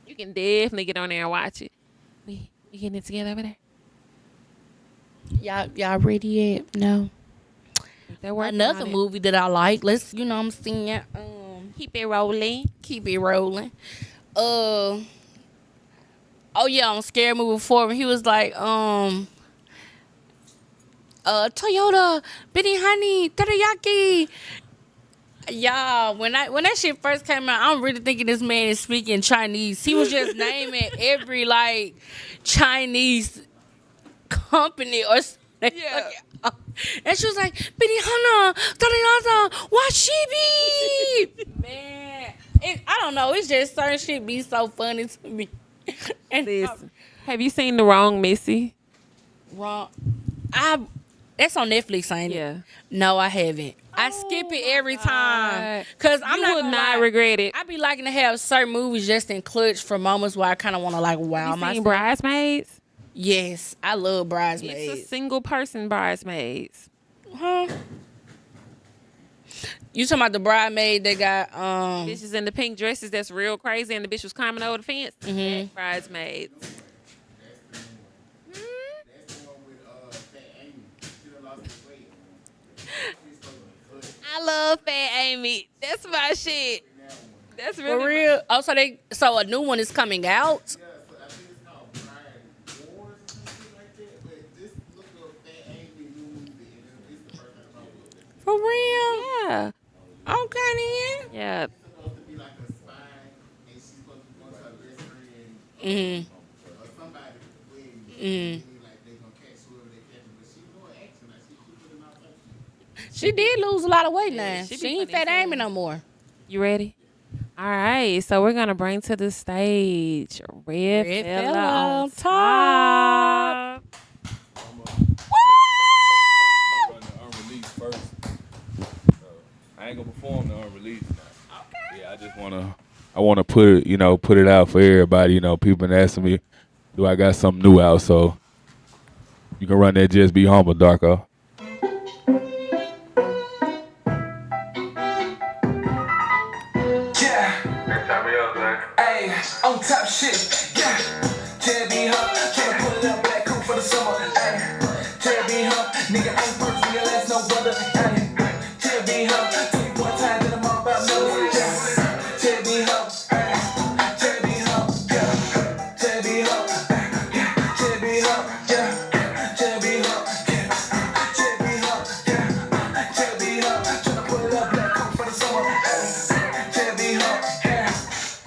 you can definitely get on there and watch it. We getting it together over there? Y'all ready yet? No. They're working Another on it. movie that I like. Let's, I'm seeing it. Keep it rolling. Keep it rolling. Oh yeah, on Scary Movie 4, when he was like, Toyota, Benny Honey, teriyaki. Y'all, when that shit first came out, I'm really thinking this man is speaking Chinese. He was just naming every like Chinese company or something. Yeah. And she was like, Benny Hanna, teriyaki, washibi. Man, I don't know. It's just certain shit be so funny to me. And Listen, have you seen The Wrong Missy? wrong. That's on Netflix, ain't it? Yeah. No, I haven't. I skip it every time because I'm You not will gonna not lie. regret it. I be liking to have certain movies just in clutch for moments where I kind of want to like wow You seen myself. Bridesmaids? Yes, I love Bridesmaids. It's a single person Bridesmaids. Huh? You talking about the bridesmaid that got Bitches in the pink dresses that's real crazy, and the bitch was climbing over the fence. Mhm. That's Bridesmaids. That's the one with Fat Amy. She done lost her weight. She's supposed to cut I love Fat Amy. That's my shit. That's really for real? Oh, so a new one is coming out? Yeah, so I think it's called Bride Wars or something like that. But just look up Fat Amy new movie, and it's the first time I looked at it. For real? Yeah. Okay then. Yeah. It's supposed to be like a spy, and she's supposed to be going to her best friend Mhm. or somebody with the wedding. Mhm. And like they gonna catch whoever they catch, but she doing action. Like she put in all types of shit. She did lose a lot of weight Yeah, now. she She be ain't funny Fat as Amy hell. no more. You ready? All right. So we're gonna bring to the stage Red Red Fella Fella on on top. Run the unreleased first. I ain't gonna perform the unreleased. Okay. Yeah, I wanna put it out for everybody. People been asking me, do I got something new out? So you can run that Just Be Humble, Darko. Yeah. Hey, on top shit. Yeah. Cherry Hump, tryna pull up black cool for the summer. Hey, Cherry Hump, nigga ain't first, nigga let's no brother. Hey, Cherry Hump, 21 times in a month about no. Yeah. Cherry Hump, hey, Cherry Hump, yeah. Cherry Hump, yeah. Cherry Hump, yeah. Cherry Hump, yeah. Cherry Hump, yeah. Cherry Hump, tryna pull up black cool for the summer. Hey, Cherry Hump, yeah.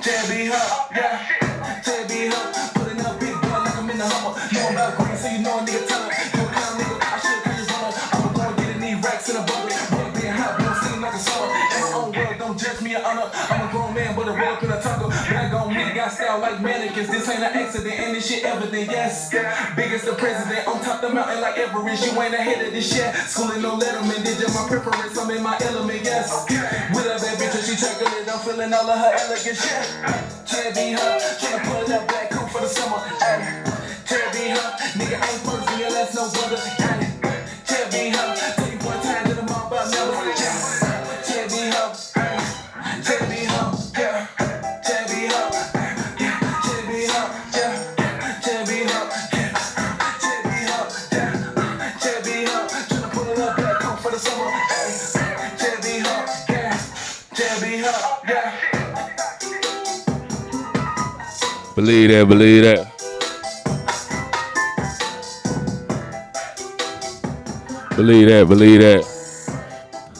Cherry Hump, yeah. got style like mannequins. This ain't an accident, and this shit evident, yes. Big as the president, on top the mountain like Everest. You ain't ahead of this shit. Schooling no letterman, did just my preference. I'm in my element, yes. With a bad bitch, she chocolate. I'm feeling all of her elegance, yeah. Cherry her, tryna pull up black coupe for the summer. Ay. Cherry her, nigga ain't first, nigga, that's no brother. Ay. Cherry her, tell you one time to the mom about never. Yeah. Cherry her, ay. Cherry her, yeah. Cherry her, yeah. Cherry her, yeah. Cherry her, yeah. Cherry her, yeah. Cherry her, tryna pull up black coupe for the summer. Ay. Cherry her, yeah. Cherry her, yeah. Believe that, believe that. Believe that, believe that.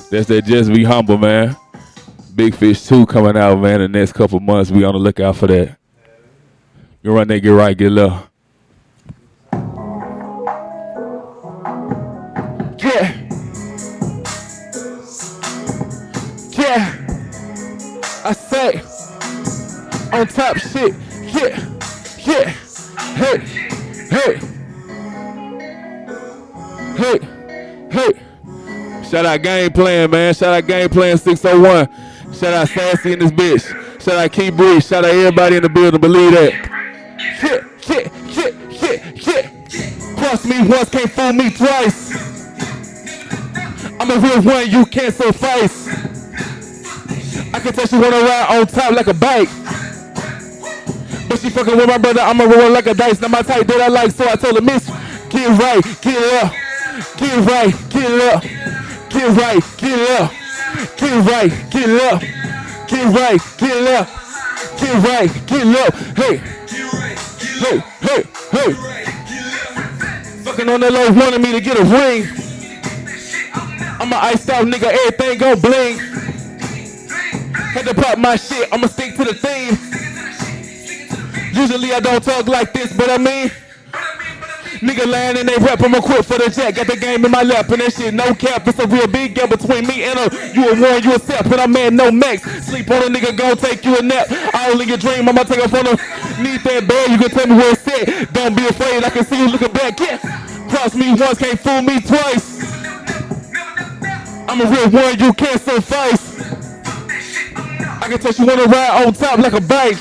That's that Just Be Humble, man. Big Fish 2 coming out, man, the next couple months. We on the lookout for that. You run that, get right, get left. Yeah. Yeah. I say, on top shit. Yeah. Yeah. Hey. Hey. Hey. Hey. Shout out Game Plan, man. Shout out Game Plan 601. Shout out Sassy in this bitch. Shout out Key Breeze. Shout out everybody in the building. Believe that. Yeah. Cross me once, can't fool me twice. I'm a real one, you can't suffice. I can tell she wanna ride on top like a bike. But she fucking with my brother, I'ma roll like a dice. Now my type that I like, so I told her, miss, get right, get up. Get right, get up. Get right, get up. Get right, get up. Get right, get up. Get right, get up. Hey. Hey, hey, hey. Fucking on that low, wanted me to get a ring. I'm a iced out nigga, everything gon' bling. Had to pop my shit, I'ma stick to the theme. Usually I don't talk like this, but I mean, nigga lying and they rap, I'ma quit for the jack. Got the game in my lap and that shit no cap. It's a real big gap between me and her. You a one, you a sap, and I'm man no max. Sleep on a nigga, gon' take you a nap. I only your dream, I'ma take up on her. Need that bad, you can tell me where it's at. Don't be afraid, I can see you looking back. Yeah. Cross me once, can't fool me twice. I'm a real one, you can't suffice. I can tell she wanna ride on top like a bike.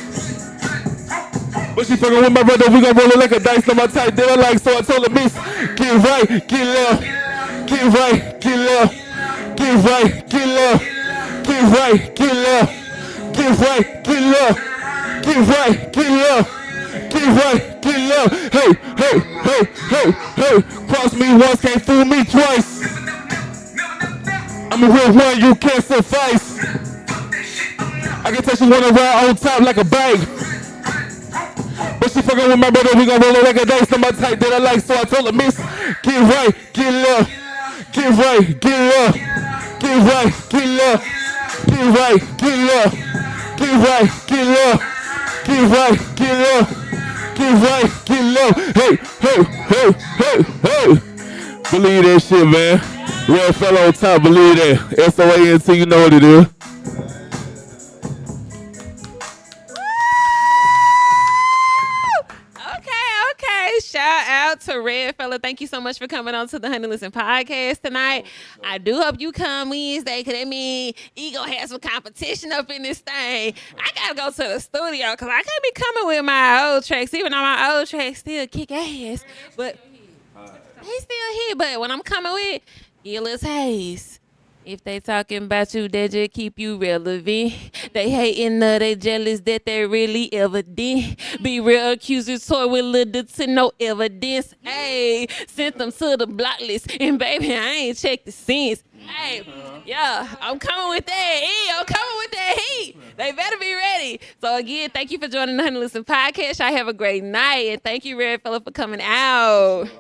But she fucking with my brother, we gon' roll it like a dice. Now my type that I like, so I told her, miss, get right, get left. Get right, get left. Get right, get left. Get right, get left. Get right, get left. Get right, get left. Get right, get left. Hey, hey, hey, hey, hey. Cross me once, can't fool me twice. I'm a real one, you can't suffice. I can tell she wanna ride on top like a bike. But she fucking with my brother, we gon' roll it like a dice. Now my type that I like, so I told her, miss, get right, get left. Get right, get left. Get right, get left. Get right, get left. Get right, get left. Get right, get left. Get right, get left. Hey, hey, hey, hey, hey. Believe that shit, man. Real fellow on top, believe that. SOANT, you know what it is. Shout out to Red Fella. Thank you so much for coming on to the Honey Listen podcast tonight. I do hope you come Wednesday, because that means he gonna have some competition up in this thing. I gotta go to the studio because I can't be coming with my old tracks, even though my old tracks still kick ass. But he's still here. But when I'm coming with Gillis Hayes, if they talking about you, they just keep you relevant. They hating, they jealous that they really ever did. Be real accusatory with little to no evidence. Hey, sent them to the block list. And baby, I ain't checked the scenes. Hey, yeah, I'm coming with that heat. I'm coming with that heat. They better be ready. So again, thank you for joining the Honey Listen podcast. Y'all have a great night. And thank you, Red Fella, for coming out.